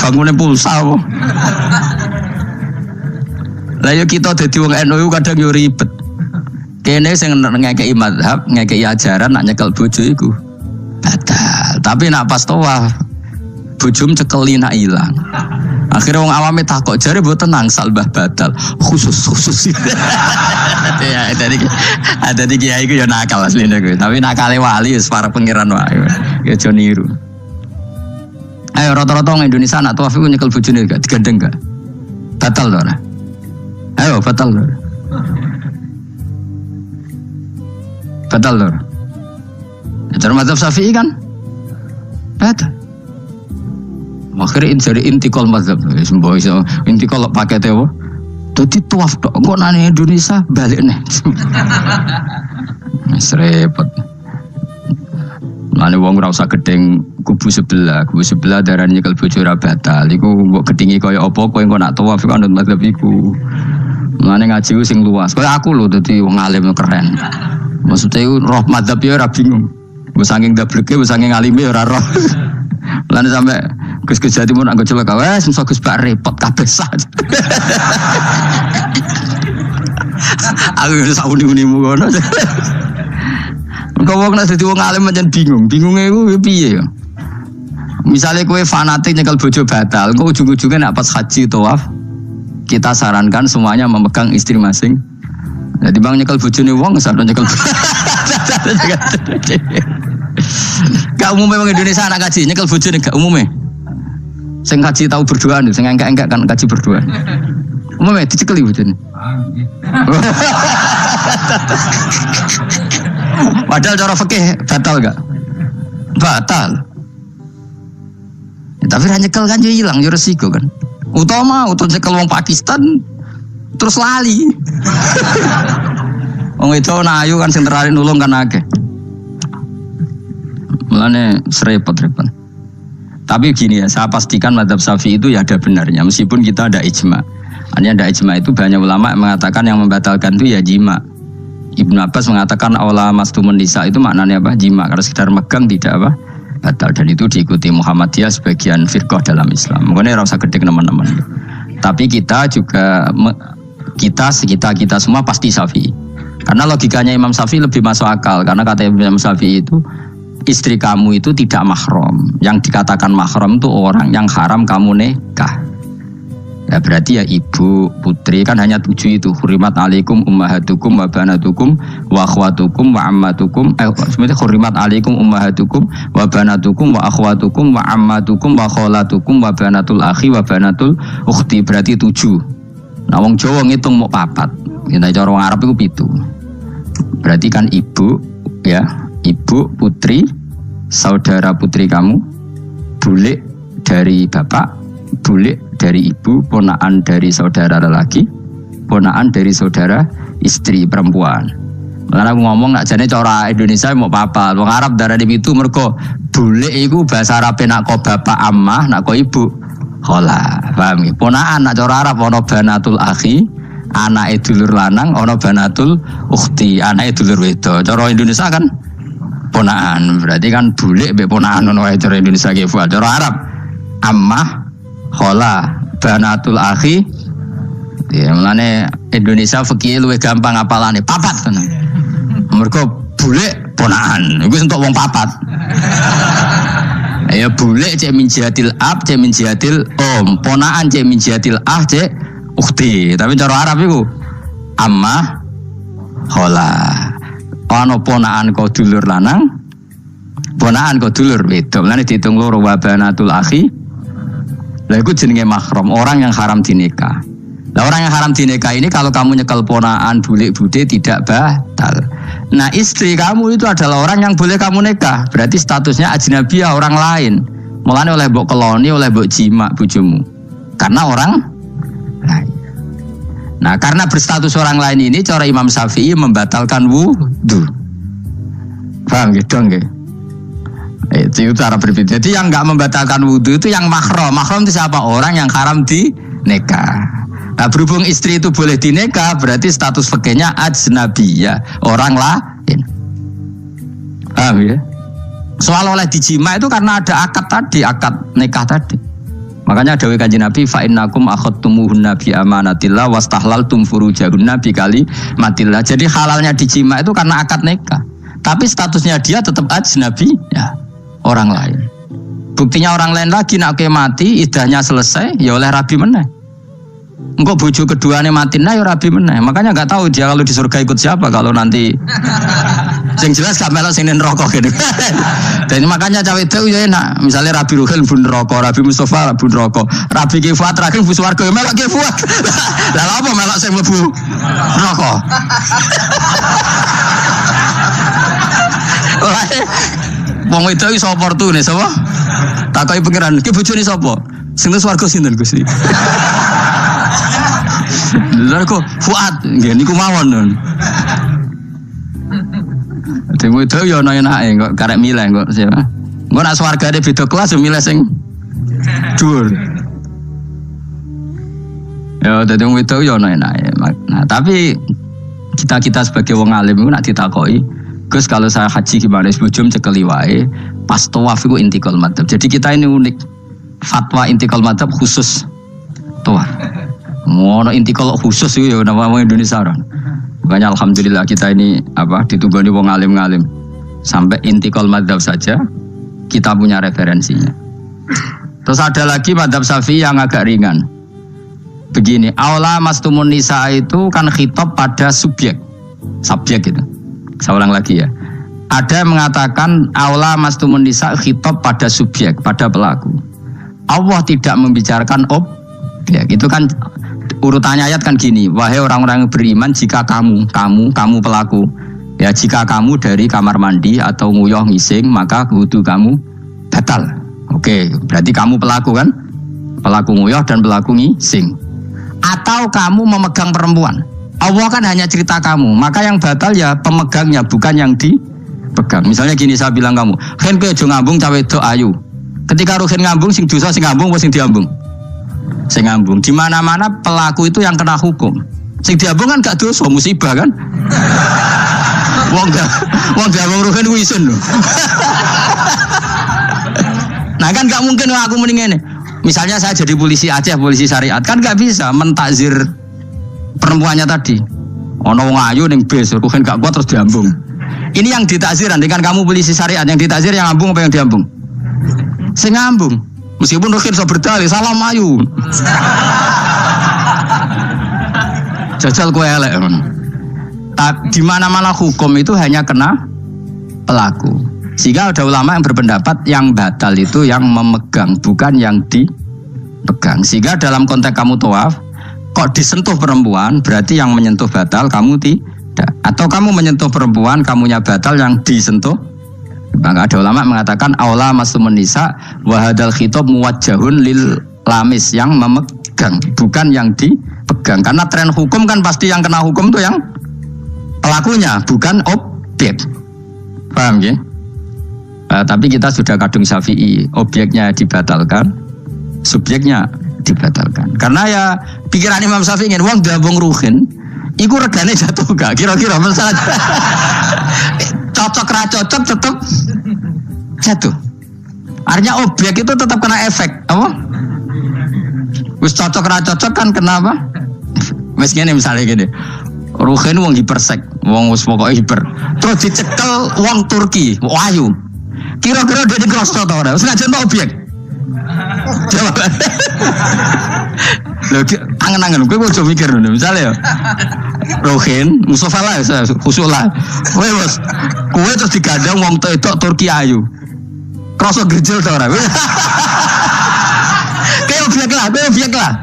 Bangune pulsa apa. Lah yo kita dadi wong NU kadang yo ribet. Kene sing ngekeki mazhab, ngekeki ajaran nak nyekel bojo iku batal. Tapi nak pas tawaf bojom cekeli nak ilang. Akhirnya wong awame takok jare mboten nangsal mbah batal. Khusus. Ya ada di kiai iku ya nakal asline kuwi. Tapi nakale wali wis para pangeran wae. Ya aja niru. Ayo rata-rata wong Indonesia nak tawaf iku nyekel bojone gak digandeng gak? Batal to ora? Ayo batal to. Batal lho. Cara mazhab Syafi'i kan batal. Akhirnya dari intikal mazhab, semboh iso intikal pakete apa? Dadi tawaf tok kok nang Indonesia balik nih. Wis repot. Mane wong ora usah gedeng kubu sebelah darane nyekel bojo ora batal. Iku mbok gedhingi kaya apa kowe engko nak tawaf kan mazhab iku. Mane ngaji sing luas. Kaya aku lho dadi wong alim keren. Maksudnya roh mazhab ya ora bingung. Wis saking dableke, wis saking alime ora roh. Lan sampe Gus Jati mun anggo celaka wes mesti Gus bak repot kabeh sah. Aku wis sauni-unimu ngono. Kok wong nek dadi wong alim pancen bingung. Bingunge iku piye ya? Misale kowe fanatik nyekel bojo batal, kok ujung-ujunge nek pas haji tawaf kita sarankan semuanya memegang istri masing. Jadi bang nyekel bojone wong sadon nyekel. Gak umumnya bang Indonesia anak kaji nyekel bojone gak umumnya. Sing kaji tahu berduaan, sing enggak kan kaji berduaan. Umumnya dicekeli bojone. Padahal cara fikih batal gak? Batal. Ya, tapi ra nyekel kan yo ilang yo resiko kan. Utama nyekel wong Pakistan terus lali. Wong itu ayu kan sing terare nulung kan akeh. Mulane repot-repot. Tapi gini ya, saya pastikan mazhab Syafi'i itu ya ada benarnya meskipun kita ada ijma. Hanya ada ijma itu banyak ulama yang mengatakan yang membatalkan itu ya jima. Ibnu Abbas mengatakan awla mastumun nisa itu maknanya apa? Jima. Kalau sekedar megang tidak apa? Batal. Dan itu diikuti Muhammadiyah sebagian firqah dalam Islam. Makanya rasa gede teman-teman. Tapi kita juga kita semua pasti Syafi'i. Karena logikanya Imam Syafi'i lebih masuk akal. Karena kata Imam Syafi'i itu istri kamu itu tidak mahram. Yang dikatakan mahram itu orang yang haram kamu nikah. Ya berarti ya ibu, putri kan hanya 7 itu. Hurimat alaikum ummahatukum wa banatukum wa akhwatukum wa ammatukum. Sebenarnya hurimat alaikum ummahatukum wa banatukum wa akhwatukum wa ammatukum wa kholatukum wa banatul akhi wa banatul ukhti. Berarti 7. Nah wong Jawa ngitung mau 4. Kita cara wong Arab itu 7. Berarti kan ibu, ya, ibu, putri, saudara putri kamu, bule dari bapak, bule dari ibu, ponaan dari saudara lelaki, ponaan dari saudara istri perempuan. Karena aku ngomong nak jane cara Indonesia mau papa, wong Arab darane itu mergo bule iku bahasa Arab nak ko bapak ammah, nak ko ibu khola. Paham ya? Ponaan nak cara Arab ono banatul akhi, anake dulur lanang, ono banatul ukhti, anake dulur wedok. Cara Indonesia kan ponaan, berarti kan bule mbek ponaan ono wae cara Indonesia ki. Cara Arab ammah, khola, banatul akhi. Ya mulane Indonesia fikih luwih gampang apalane papat tenan. Mergo bule ponaan, iku entuk wong papat. Ya bule cek min jihatil ab, cek min jihatil om, ponaan cek min jihatil ah, cek ukhti. Tapi cara Arab iku ammah, khola. Ana ponaan kok dulur lanang, ponaan kok dulur wedok. Mulane diitung loro wa banatul akhi. Lah iku jenenge mahram, orang yang haram dinikah. Lah orang yang haram dinikah ini kalau kamu nyekel ponaan bulik-bude tidak batal. Nah istri kamu itu adalah orang yang boleh kamu nikah. Berarti statusnya ajnabiyah, orang lain. Mulane oleh mbok keloni, oleh mbok jima bojomu. Karena orang lain. Nah, karena berstatus orang lain ini cara Imam Syafi'i membatalkan wudu. Paham gitu nggih? Itu cara berbeda. Jadi yang enggak membatalkan wudu itu yang mahram. Mahram itu siapa? Orang yang haram di nikah. Nah, berhubung istri itu boleh dinikah, berarti status fikihnya ajnabiyah, orang lain. Paham ya? Soal oleh dijima itu karena ada akad tadi, akad nikah tadi. Makanya dawuh Kanjeng Nabi fa innakum akhadtumuhunna bi amanatillah wastahlaltum furujahunna bi kalimatillah. Jadi halalnya dijima itu karena akad nikah. Tapi statusnya dia tetap ajnabi ya, orang lain. Buktinya orang lain lagi nak mati, idahnya selesai ya oleh rabi meneh. Engkau bojo keduanya mati nah ya rabi meneh. Makanya enggak tahu dia kalau di surga ikut siapa kalau nanti. Yang jelas gak melok sing neraka gitu. Dan makanya cawe itu ya enak. Misalnya Rabi Ruhil bun neraka, Rabi Mustafa bun neraka, Rabi Kifat terakhir bun swarga melok Kifat. Lah apa melok sing mlebu neraka? Wong wedok iso oportune sapa? Takoki pangeran, ki bojone sapa? Sing swarga sinten Gusti? Lha kok Fuad nggih niku mawon. Demo itu ya ana enake kok karek milih kok siapa. Engko nek swargane beda kelas yo milih sing dhuwur. Ya dadi wong itu ya ana enake. Nah, tapi kita sebagai wong alim iku nek ditakoki, Gus kalau saya haji gimana sebelum cekeli wae, pas tawaf iku intikal madzhab. Jadi kita ini unik. Fatwa intikal madzhab khusus tawaf. Mono intikal khusus itu ya nama orang Indonesia orang. Makanya alhamdulillah kita ini ditugani wong alim-alim. Sampai intikal madzhab saja kita punya referensinya. Terus ada lagi madzhab Syafi'i yang agak ringan. Begini, aula mastumun nisa itu kan khitab pada subjek gitu. Saya ulang lagi ya. Ada yang mengatakan aula mastumun nisa khitab pada subjek, pada pelaku. Allah tidak membicarakan objek. Itu kan urutannya ayat kan gini, wahai orang-orang yang beriman, jika kamu pelaku, ya jika kamu dari kamar mandi atau nguyuh ngising, maka wudu kamu batal. Oke, berarti kamu pelaku kan? Pelaku nguyuh dan pelaku ngising. Atau kamu memegang perempuan. Allah kan hanya cerita kamu, maka yang batal ya pemegangnya, bukan yang dipegang. Misalnya gini saya bilang kamu, "Ken kowe aja ngambung cawe wedok ayu." Ketika Ruhin ngambung, sing dosa sing ngambung apa sing diambung? Sing ngambung. Di mana-mana pelaku itu yang kena hukum. Sing diambung kan gak dosa, musibah kan? Wong diambung Ruhin ku isin lho. Nah kan gak mungkin aku mending ini. Misalnya saya jadi polisi Aceh, polisi syariat, kan gak bisa mentakzir perempuannya tadi. Ono wong ayu ning bis, Ruhin gak kuat terus diambung. Ini yang ditakziran, dengan kamu polisi syariat yang ditakzir yang ngambung apa yang diambung? Sing ngambung. Meskipun Ruhin so berdalih salam ayu. Jajal kowe elek. Di mana-mana hukum itu hanya kena pelaku. Sehingga ada ulama yang berpendapat yang batal itu yang memegang, bukan yang dipegang. Sehingga dalam konteks kamu tawaf, kok disentuh perempuan, berarti yang menyentuh batal, kamu tidak. Atau kamu menyentuh perempuan, kamunya batal, yang disentuh. Maka ada ulama mengatakan aula masumun nisa wa hadzal khitab muwajjahun lil lamis, yang memegang, bukan yang dipegang. Karena tren hukum kan pasti yang kena hukum itu yang pelakunya, bukan objek. Paham ya? Tapi kita sudah kadung Syafi'i, objeknya dibatalkan, subjeknya dibatalkan. Karena ya pikiran Imam Syafi'i ingin wong diambung Ruhin, iku regane jatuh gak? Kira-kira masalah cocok ra cocok tetap jatuh. Artinya objek itu tetap kena efek, apa? Wis cocok ra cocok kan kenapa? Wis ngene misalnya gini. Ruhin wong hipersek, wong wis pokoke hiper. Terus dicekel wong Turki, wahyu. Kira-kira dia di cross to ora? Senajan objek. Jawab. Lho angen-angen kowe ojo mikir ngono. Misale ya. Ruhin, Mustafa lah khusus lah. Kowe wis kowe terus digandeng wong wedok Turki ayu. Cross gerjel to ora? Kayak objek lah.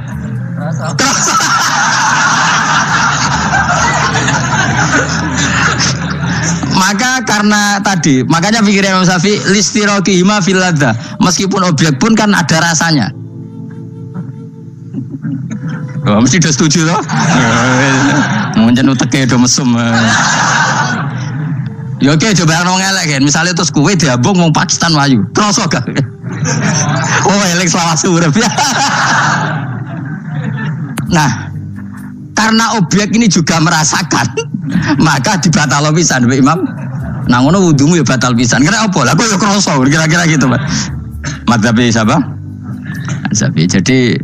Maka karena tadi, makanya pikirnya Imam Syafi'i listiraqihima fil ladza. Meskipun objek pun kan ada rasanya. Oh, mesti udah setuju toh? Mungkin uteke do mesum. Ya oke, coba ngomong elek kan. Misalnya terus kue diambung wong Pakistan wayu. Kroso gak? Oh, elek selawase urip ya. Nah, karena objek ini juga merasakan, maka dibatal pisan Mbak Imam. Nah ngono wudumu ya batal pisan. Karena apa? Lah kok ya kroso kira-kira gitu, Pak. Madzhab siapa? Syafi'i. Jadi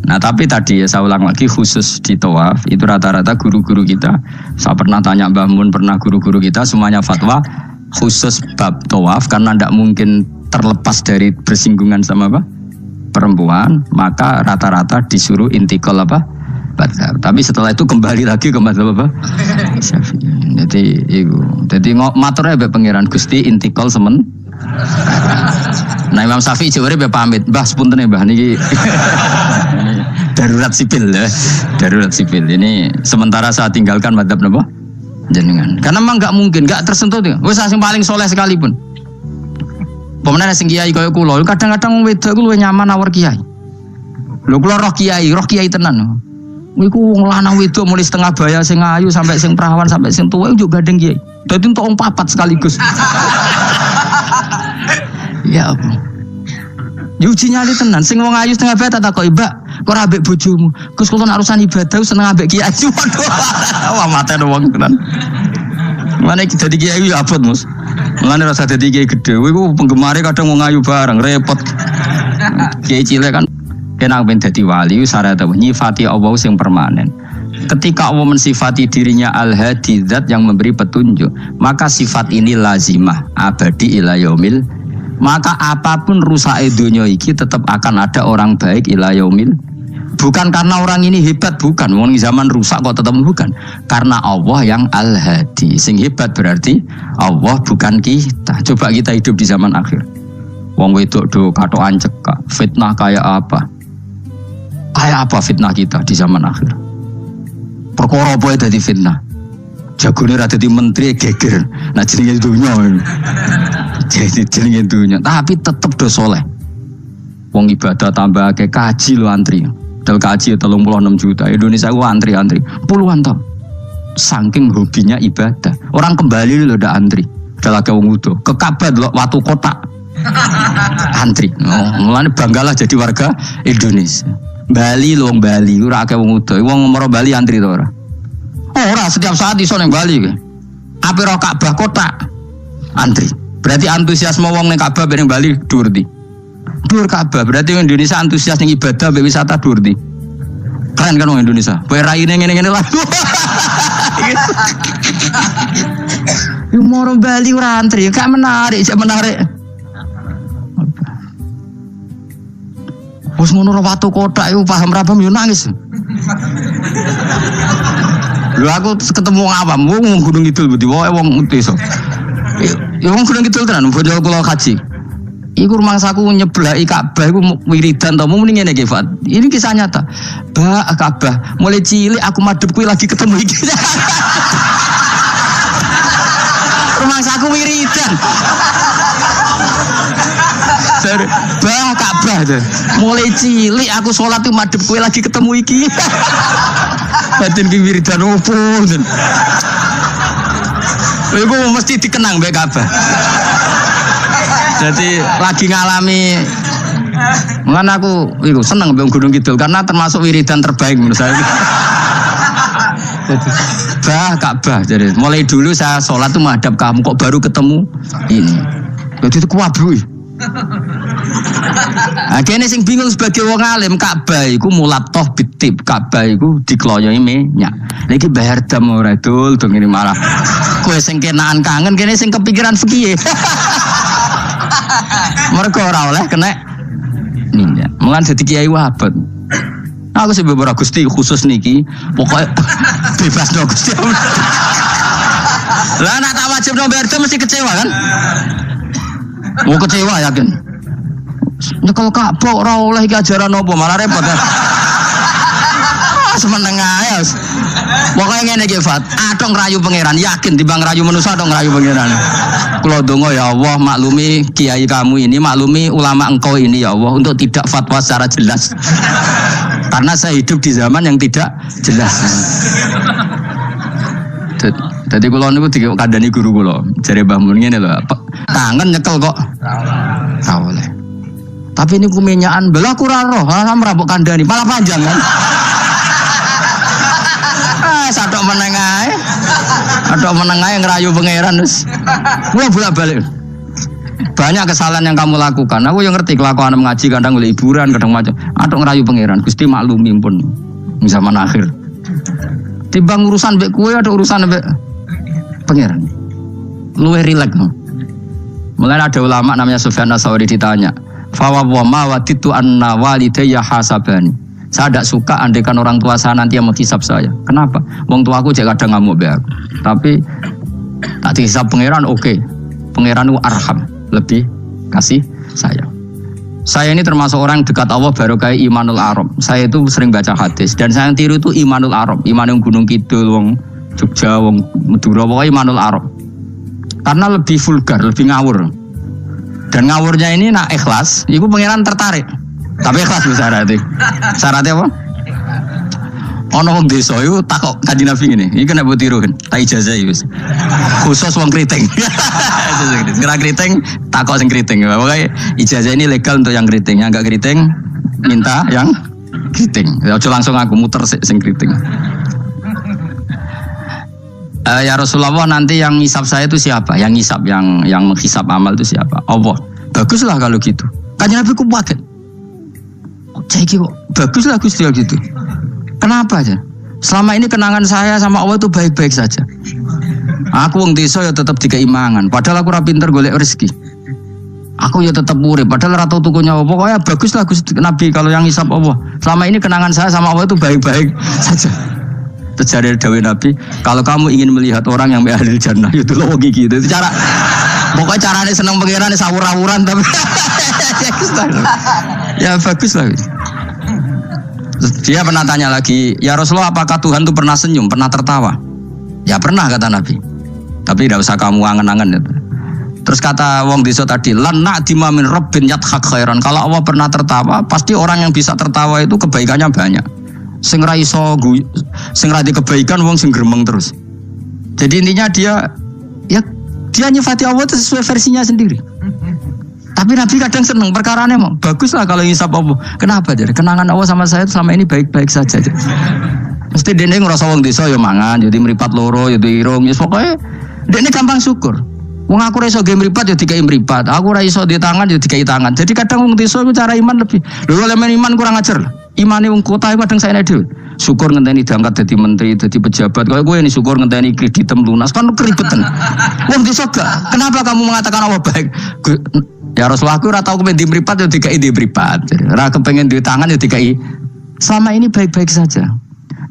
nah tapi tadi ya saya ulang lagi khusus di tawaf itu rata-rata guru-guru kita. Saya pernah tanya Mbah Mun, pernah guru-guru kita semuanya fatwa khusus bab tawaf karena tidak mungkin terlepas dari bersinggungan sama apa? Perempuan, maka rata-rata disuruh intikal apa? Madzhab. Tapi setelah itu kembali lagi ke madzhab apa? Syafi'i. Jadi maturnya be pangeran Gusti intikal semen. Nah Imam Syafi'i jare be pamit, Mbah sepunten Mbah niki. Darurat sipil ya. Darurat sipil. Ini sementara saya tinggalkan madzhab napa? Jenengan. Karena memang enggak mungkin, enggak tersentuh tuh. Wis sing paling soleh sekalipun. Pemenang sing kiai kaya kula, kadang-kadang wedok ku luwih nyaman awar kiai. Lho kula roh kiai tenan. Iku wong lanang wedok mulai setengah baya sing ayu sampai sing perawan sampai sing tuwa juga gandeng kiai. Dadi entuk wong papat sekaligus. Ya apa? Yuji nyali tenan, sing wong ayu setengah baya tak takoki, "Mbak, kok ora ambek bojomu?" Gus kula nek urusan ibadah seneng ambek kiai. Waduh. Wah mate wong tenan. Mane dadi kiai ya abot, Mus. Mulane rasa dadi kiai gedhe. Iku penggemare kadang wong ayu bareng repot. Kiai cilik kan kena ben dadi wali syarat nyifati Allah sing permanen. Ketika Allah mensifati dirinya Al-Hadi, zat yang memberi petunjuk, maka sifat ini lazimah abadi ila yaumil. Maka apapun rusake donya iki tetap akan ada orang baik ila yaumil. Bukan karena orang ini hebat, bukan. Wong zaman rusak kok tetap bukan. Karena Allah yang Al-Hadi. Sing hebat berarti Allah bukan kita. Coba kita hidup di zaman akhir. Wong wedok do katokan cekak, fitnah kayak apa? Kayak apa fitnah kita di zaman akhir? Perkara apa dadi fitnah? Jagone ra dadi menteri geger. Nah jenenge dunya. Jadi jenenge dunya, tapi tetep do soleh. Wong ibadah tambah ke kaji lo antri. Dal kaji 36 juta. Indonesia ku antri puluhan tahun. Saking hobinya ibadah. Orang kembali lho ndak antri. Dalah ke wong udo. Ke Ka'bah lho watu kotak. Antri. Mulane banggalah jadi warga Indonesia. Bali lho wong Bali ora akeh wong udo. Wong moro Bali antri to ora? Ora setiap saat iso ning Bali kowe. Ape ro Ka'bah kotak antri. Berarti antusiasme wong ning Ka'bah ning Bali dhuwur ndi? Dhuwur Ka'bah. Berarti wong Indonesia antusias ning ibadah mbek wisata dhuwur ndi? Keren kan wong Indonesia. Kowe raine ngene-ngene lah. Yo moro Bali ora antri, gak menarik, gak menarik. Wes ngono watu kotak iku paham yo nangis. Lho aku ketemu awam wong Gunung Kidul budi wae wong desa. Ya wong Gunung Kidul tenan bojo kula kaji. Iku rumangsaku nyeblaki Ka'bah iku wiridan to muni ngene iki, Fat. Ini kisah nyata. Ba Ka'bah mulai cilik aku madhep kuwi lagi ketemu iki. Rumangsaku wiridan. Bah Ka'bah tuh. Mulai cilik aku sholat tuh madhep kowe lagi ketemu iki. Batin ki wiridan opo ten. Iku mesti dikenang mbek Ka'bah. Jadi lagi ngalami mana aku iku seneng mbek Gunung Kidul karena termasuk wiridan terbaik menurut saya. Bah Ka'bah jadi mulai dulu saya sholat tuh madhep kamu kok baru ketemu ini. Jadi itu kuwabrui. Akhirnya sing bingung sebagai wong alim Ka'bah iku mulatoh bitib Ka'bah iku dikloyoi minyak. Lagi bayar dam ora dul dong ini malah. Kowe sing kenaan kangen kene sing kepikiran fikih. Mergo ora oleh kena minyak. Mulan dadi kiai wahabat. Aku sih beberapa Gusti khusus niki pokoknya bebas dong Gusti. Lah nak tak wajib no bayar dam mesti kecewa kan? Mau kecewa yakin. Nyekel Ka'bah ora oleh iki ajaran apa malah repot. Semeneng ae. Pokoknya ngene iki Fat, atok ngerayu pangeran, yakin timbang ngerayu manusa atok ngerayu pangeran. Kula donga ya Allah maklumi kiai kamu ini, maklumi ulama engkau ini ya Allah untuk tidak fatwa secara jelas. Karena saya hidup di zaman yang tidak jelas. Jadi kula niku dikandani guru kula, jare Mbah Mun ngene lho, kangen nyekel kok. Ra oleh. Tapi ini kumenyaan belah kurang roh, ora mbok kandani, malah panjang kan. Sadok menengae. Adok menengae ngerayu pangeran wis. Kula bolak-balik. Banyak kesalahan yang kamu lakukan. Aku yang ngerti kelakuan mengaji kadang oleh hiburan, kadang macam. Adok ngerayu pangeran, Gusti maklumi pun zaman akhir. Timbang urusan mbek kowe ada urusan mbek pangeran. Luwih rileks. Mulai ada ulama namanya Sufyan Ats-Tsauri ditanya, "Fa wa ma waditu anna walidayya hasabani." Saya tidak suka andaikan orang tua saya nanti yang menghisap saya. Kenapa? Wong tua aku juga kadang ngamuk be aku. Tapi tak dihisap pangeran oke. Pangeran itu arham, lebih kasih saya. Saya ini termasuk orang dekat Allah baru kayak Imanul Arab. Saya itu sering baca hadis dan saya yang tiru itu Imanul Arab. Iman yang Gunung Kidul, wong Jogja, wong Madura, pokoknya Imanul Arab. Karena lebih vulgar, lebih ngawur. Dan ngawurnya ini nak ikhlas, itu pangeran tertarik. Tapi ikhlas syaratnya. Syaratnya apa? Ono wong desa iku takok Kanjeng Nabi ngene. Iki kena mbok tiru kan. Tak ijazah iki wis. Khusus wong kriting. Kira kriting takok sing kriting. Pokoke ijazah ini legal untuk yang kriting. Yang enggak kriting minta yang kriting. Aja langsung aku muter sing kriting. Ya Rasulullah nanti yang ngisap saya itu siapa? Yang ngisap, yang menghisap amal itu siapa? Allah. Baguslah kalau gitu. Kanjeng Nabi ku kaget. Jadi kok baguslah Gusti gitu. Kenapa aja? Selama ini kenangan saya sama Allah itu baik-baik saja. Aku wong desa ya tetap dikeimangan. Padahal aku ora pinter golek rezeki. Aku ya tetap urip. Padahal ora tau tuku nyawa. Pokoknya baguslah Gusti Nabi kalau yang ngisap Allah. Selama ini kenangan saya sama Allah itu baik-baik saja. Terjadi dawuh Nabi, kalau kamu ingin melihat orang yang ahli jannah itu loh gitu. Itu cara. Pokoknya caranya seneng pangeran sawur-awuran tapi ya bagus lah. Dia pernah tanya lagi, ya Rasulullah apakah Tuhan itu pernah senyum, pernah tertawa? Ya pernah kata Nabi. Tapi tidak usah kamu angen-angen. Terus kata wong desa tadi, lan na'dima min rabbin yadhak khairan. Kalau Allah pernah tertawa, pasti orang yang bisa tertawa itu kebaikannya banyak. Sing ra iso sing ra kebaikan wong sing gremeng terus. Jadi intinya dia nyifati Allah itu sesuai versinya sendiri. Tapi Nabi kadang seneng perkaranya mau baguslah kalau ngisap Allah. Kenapa jadi? Kenangan Allah sama saya selama ini baik-baik saja. Mesti dene ngrasa wong desa ya mangan, jadi mripat loro, ya irung, ya pokoknya dene gampang syukur. Wong aku ora iso ge mripat ya dikai mripat. Aku ora iso di tangan ya dikai tangan. Jadi kadang wong desa iku cara iman lebih. Lho elemen iman kurang ajar. Imane wong kota iku kadang saene dhewe. Syukur ngenteni diangkat dadi menteri, dadi pejabat. Kalau gue ini syukur ngenteni kreditem lunas kan keribetan. Wong desa gak. Kenapa kamu mengatakan Allah baik? Ya Rasulullah aku ora tau kepen di mripat ya dikai di mripat. Ora kepengen di tangan ya dikai. Selama ini baik-baik saja.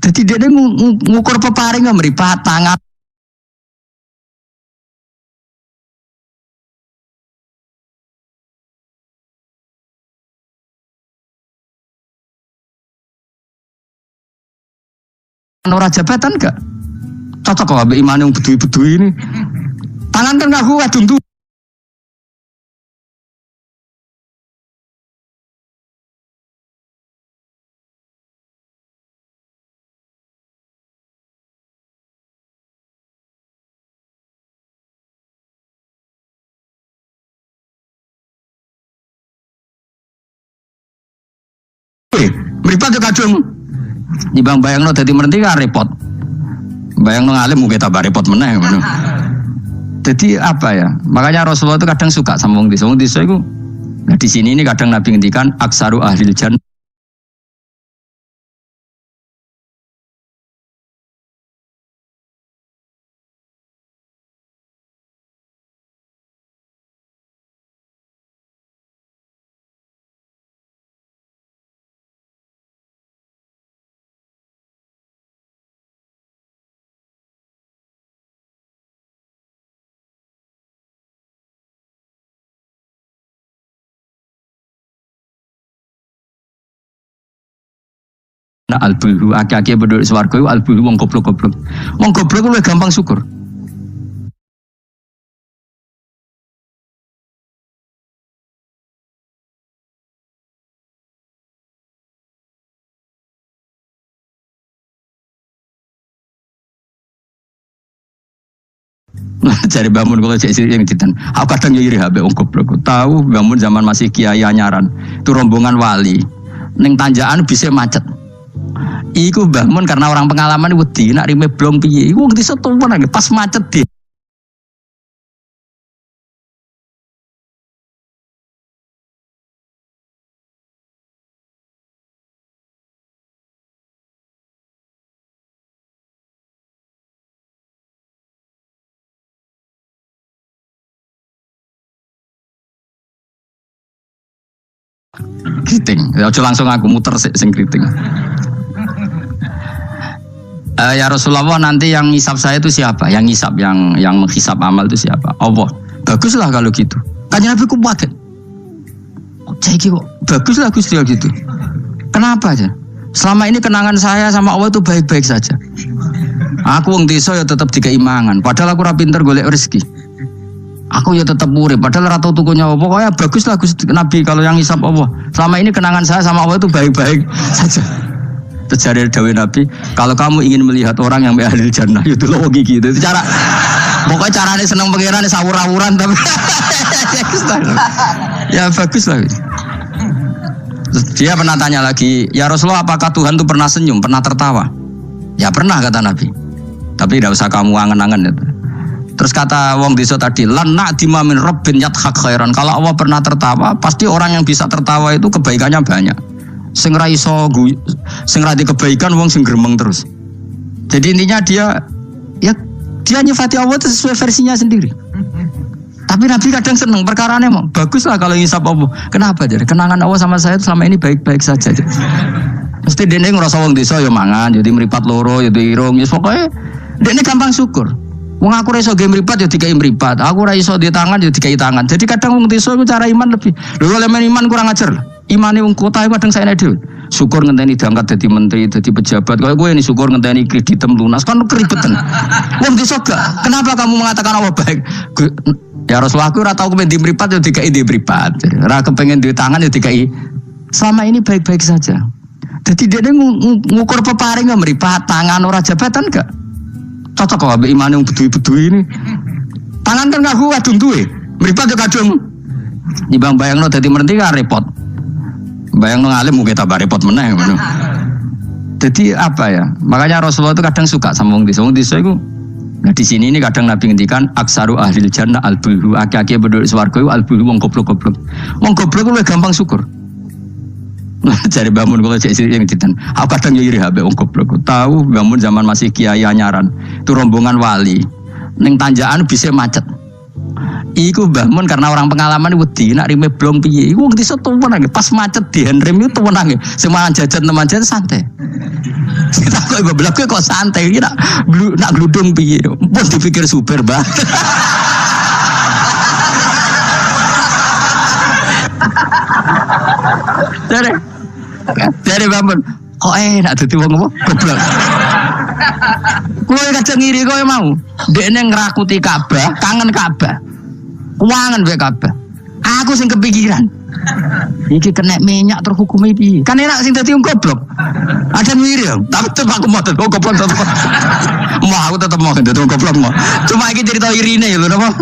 Jadi dia ngukur peparing mripat tangan. Ora jabatan gak? Cocok kok ambek imane wong bedui-bedui ini. Tangan kan ngaku adung tuh. Mripat yo kadung. Dibang bayangno dadi menteri kan repot. Bayangno ngalim mungkin tambah repot meneh ngono. Jadi apa ya? Makanya Rasulullah itu kadang suka sama wong desa. Wong desa iku nah di sini ini kadang Nabi ngendikan aksaru ahlil jannah jannah al-bulhu. Aki-aki penduduk swarga iku al-bulhu wong goblok-goblok. Wong goblok luwih gampang syukur. Cari bangun kalau cek yang ditan. Aku kadang iri habe wong goblok. Tahu bangun zaman masih kiai anyaran. Itu rombongan wali. Ning tanjakan bisa macet. Iku bangun karena orang pengalaman wedi nak rime blong piye. Iku wong desa tuwen pas macet di. Kriting, ya langsung aku muter sing kriting. Ya Rasulullah, nanti yang ngisap saya itu siapa? Yang ngisap, yang menghisap amal itu siapa? Allah. Baguslah kalau gitu. Tanya Nabi ku pakai. Cek kok baguslah Gusti gitu. Kenapa aja? Selama ini kenangan saya sama Allah itu baik-baik saja. Aku wong desa ya tetap dikeimangan. Padahal aku ora pinter golek rezeki. Aku ya tetap murid, padahal rata tukunya Allah. Pokoknya baguslah Gusti Nabi kalau yang hisap Allah. Selama ini kenangan saya sama Allah itu baik-baik saja. Terjadi dawuh Nabi, kalau kamu ingin melihat orang yang ahli jannah, itu loh gigi itu cara. Pokoknya caranya seneng pengirannya sawur-awuran tapi ya baguslah. Dia pernah tanya lagi, ya Rasulullah, apakah Tuhan itu pernah senyum, pernah tertawa? Ya pernah kata Nabi. Tapi tidak usah kamu angen-angen itu. Terus kata wong desa tadi, lan na'dima min rabbin yadhak khairan. Kalau Allah pernah tertawa, pasti orang yang bisa tertawa itu kebaikannya banyak. Sing ra iso sing ra di kebaikan wong sing gremeng terus. Jadi intinya dia nyifati Allah itu sesuai versinya sendiri. Tapi Nabi kadang seneng perkarane mau baguslah kalau ngisap Allah. Kenapa jadi? Kenangan Allah sama saya itu selama ini baik-baik saja. Mesti dene ngrasa wong desa ya mangan, jadi mripat loro, ya irung, ya pokoke dene gampang syukur. Wong aku ora iso ge mripat ya dikai mripat. Aku ora iso di tangan ya dikai tangan. Jadi kadang wong desa iku cara iman lebih. Lho oleh iman kurang ajar. Imane wong kota iku kadang saene dhewe. Syukur ngenteni diangkat dadi menteri, dadi pejabat. Kaya kowe ini syukur ngenteni kreditem lunas kan keribetan. Wong desa gak. Kenapa kamu mengatakan Allah baik? Ya Rasulullah, aku ora tau kepen di mripat ya dikai di mripat. Jadi ora kepengin di tangan ya dikai. Selama ini baik-baik saja. Jadi dia ngukur peparing ya mripat, tangan ora jabatan gak? Cocok kok ambek imane wong bedui-bedui ini. Tangan kan gak kuat duwe. Mripat yo kadung. Nibang bayangno dadi menteri kan repot. Bayangno ngalim mung tambah repot meneh ngono. Jadi apa ya? Makanya Rasulullah itu kadang suka sama wong desa. Wong desa iku nah di sini ini kadang Nabi ngendikan aksaru ahlil jannah al-bulhu. Aki-aki penduduk swarga iku al-bulhu wong goblok-goblok. Wong goblok luwih gampang syukur. Cari bangun kalau cek yang ditan. Aku kadang iri habe wong goblok. Tahu bangun zaman masih kiai anyaran. Itu rombongan wali. Ning tanjakan bisa macet. Iku bangun karena orang pengalaman wedi nak rime blong piye. Iku wong desa tuwen pas macet di handrem itu tuwen nang. Semangan jajan teman jajan santai. Kita kok beblak kok santai iki nak gludung piye. Pun dipikir super banget. Dari bangun, kok enak dadi wong apa? Goblok. Kowe kadang ngiri kowe mau. Dekne ngrakuti Ka'bah, kangen Ka'bah. Kuangen wae Ka'bah. Aku sing kepikiran. Iki kena minyak terhukumi piye? Kan enak sing dadi wong goblok. Ada ngiri ya, tapi tetep aku mau dadi goblok tetep. Mau aku tetep mau dadi wong goblok mau. Cuma iki cerita irine lho napa?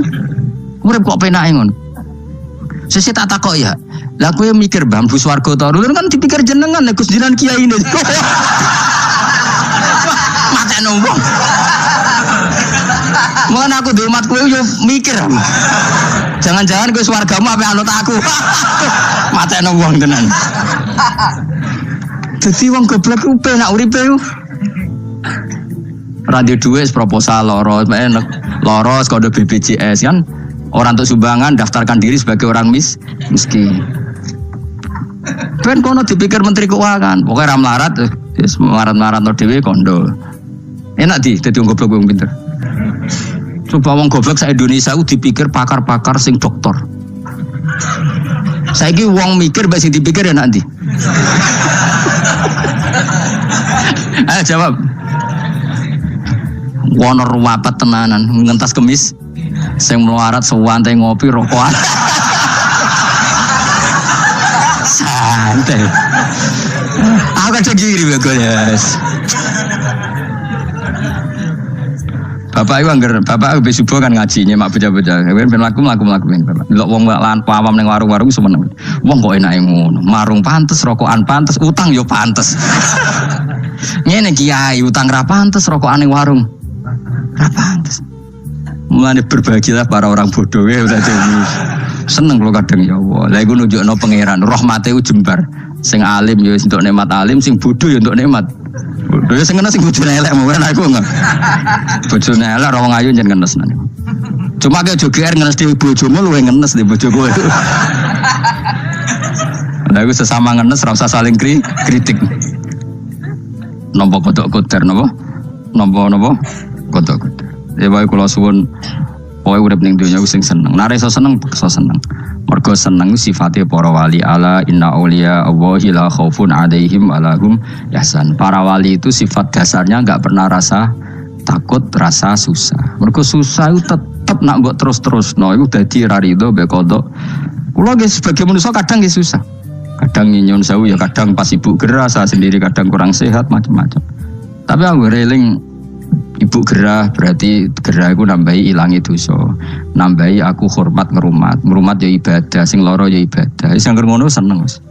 Urip kok penake ngono. Sesi tak takok ya. Lah kowe mikir bambu swarga to. Lho kan dipikir jenengan Gus Jinan kiai ini. Matane wong. Mun aku di umat kowe yo mikir. Jangan-jangan kowe swargamu ape anut aku. Matane wong tenan. Dadi wong goblok ku penak uripe ku. Radio duwe proposal loro, loro kode BPJS kan. Orang untuk sumbangan daftarkan diri sebagai orang miskin. Ben kono dipikir Menteri Keuangan, pokoknya ramlarat, melarat-melarat no dewe kondo. Enak dadi wong goblok wong pinter. Coba wong goblok sak Indonesia ku dipikir pakar-pakar sing doktor. Saiki wong mikir mbek sing dipikir enak ndi. Ayo jawab. Wono ruwapat tenanan, ngentas kemis. Sing melarat sewantai ngopi rokokan. Santai. Aku kan cegiri bagusnya. Bapak itu anggar, bapak itu subuh kan ngajinya mak bocah-bocah. Ben mlaku ben bapak. Delok wong lan pawam ning warung-warung semeneng. Wong kok enake ngono. Marung pantes, rokokan pantes, utang yo pantes. Ngene kiai, utang ra pantes, rokokan ning warung. Ra pantes. Mulane berbahagialah para orang bodoh ya udah jadi. Seneng kalau kadang ya Allah. Lah iku nunjukno pangeran, rahmate ku jembar. Sing alim ya untuk nikmat alim, sing bodoh ya untuk nikmat. Bodoh ya sing ngene sing bojone elek mungkin aku enggak. Bojone elek ra wong ayu njen ngenes nane. Cuma ke joger ngenes di bojomu luwe ngenes di bojoku. Lah iku sesama ngenes ra usah saling kritik. Nampa kodok koder napa? Nampa kodok koder. Ya bae kula suwun pokoke urip ning donya ku sing seneng. Nek iso seneng, iso seneng. Mergo seneng sifate para wali ala inna auliya Allahi la khaufun 'alaihim wa lahum yahzan. Para wali itu sifat dasarnya enggak pernah rasa takut, rasa susah. Mergo susah itu tetep nak mbok terus-terusno iku dadi ra rido mbek kodok. Kula nggih sebagai manusia kadang nggih susah. Kadang nyun sewu ya kadang pas ibu gerah, saya sendiri kadang kurang sehat macam-macam. Tapi aku reling ibu gerah berarti gerah aku nambahi ilangi dosa, nambahi aku hormat ngerumat ya ibadah, sing loro ya ibadah. Sing ngono seneng Mas.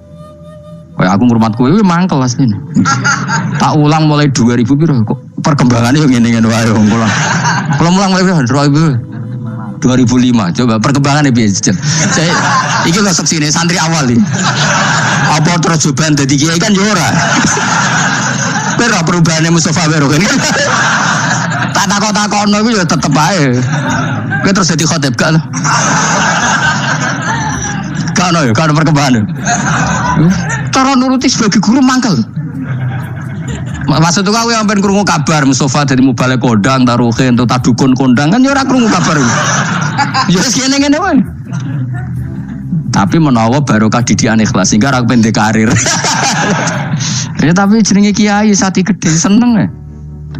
Kayak aku ngrumat kowe mangkel asline. Tak ulang mulai 2000 piro kok perkembangannya yo ngene-ngene wae wong kula. Kula mulang mulai 2005. Coba perkembangannya piye jejel. Saya iki kok seksine santri awal iki. Apa terus coban dadi kiai kan yo ora. Pero perubahannya Mustafa Bero kan. Tak takon-takono iku ya tetep ae. Kowe terus dadi khotib gak? Kan ya, kan perkembangan. Cara nuruti sebagai guru mangkel. Maksud aku yang pengen krungu kabar Mustafa dari Mubalik Kondang, Taruhe untuk Tadukun Kondang kan ya ora krungu kabar. Ya wis ngene-ngene wae. Tapi menawa barokah didikan ikhlas sehingga ora pendek karir. Ya tapi jenenge kiai sati gede seneng ya.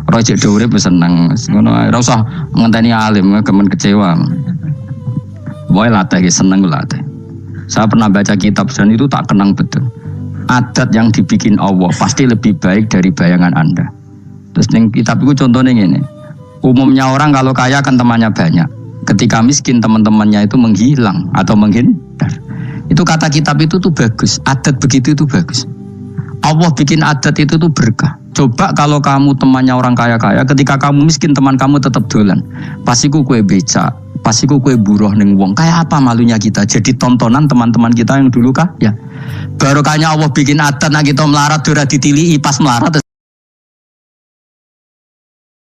Ora cek urip seneng. Ngono ae ora usah ngenteni alim kemen kecewa. Wae latih seneng latih. Saya pernah baca kitab dan itu tak kenang betul. Adat yang dibikin Allah pasti lebih baik dari bayangan Anda. Terus ning kitab itu contohnya gini. Umumnya orang kalau kaya kan temannya banyak. Ketika miskin teman-temannya itu menghilang atau menghindar. Itu kata kitab itu tuh bagus. Adat begitu itu bagus. Allah bikin adat itu tuh berkah. Coba kalau kamu temannya orang kaya-kaya, ketika kamu miskin teman kamu tetap dolan. Pasiku kue becak, pasiku kue buruh ning wong. Kayak apa malunya kita? Jadi tontonan teman-teman kita yang dulu kah? Ya. Barokahnya Allah bikin adat nak kita melarat ora ditilihi pas melarat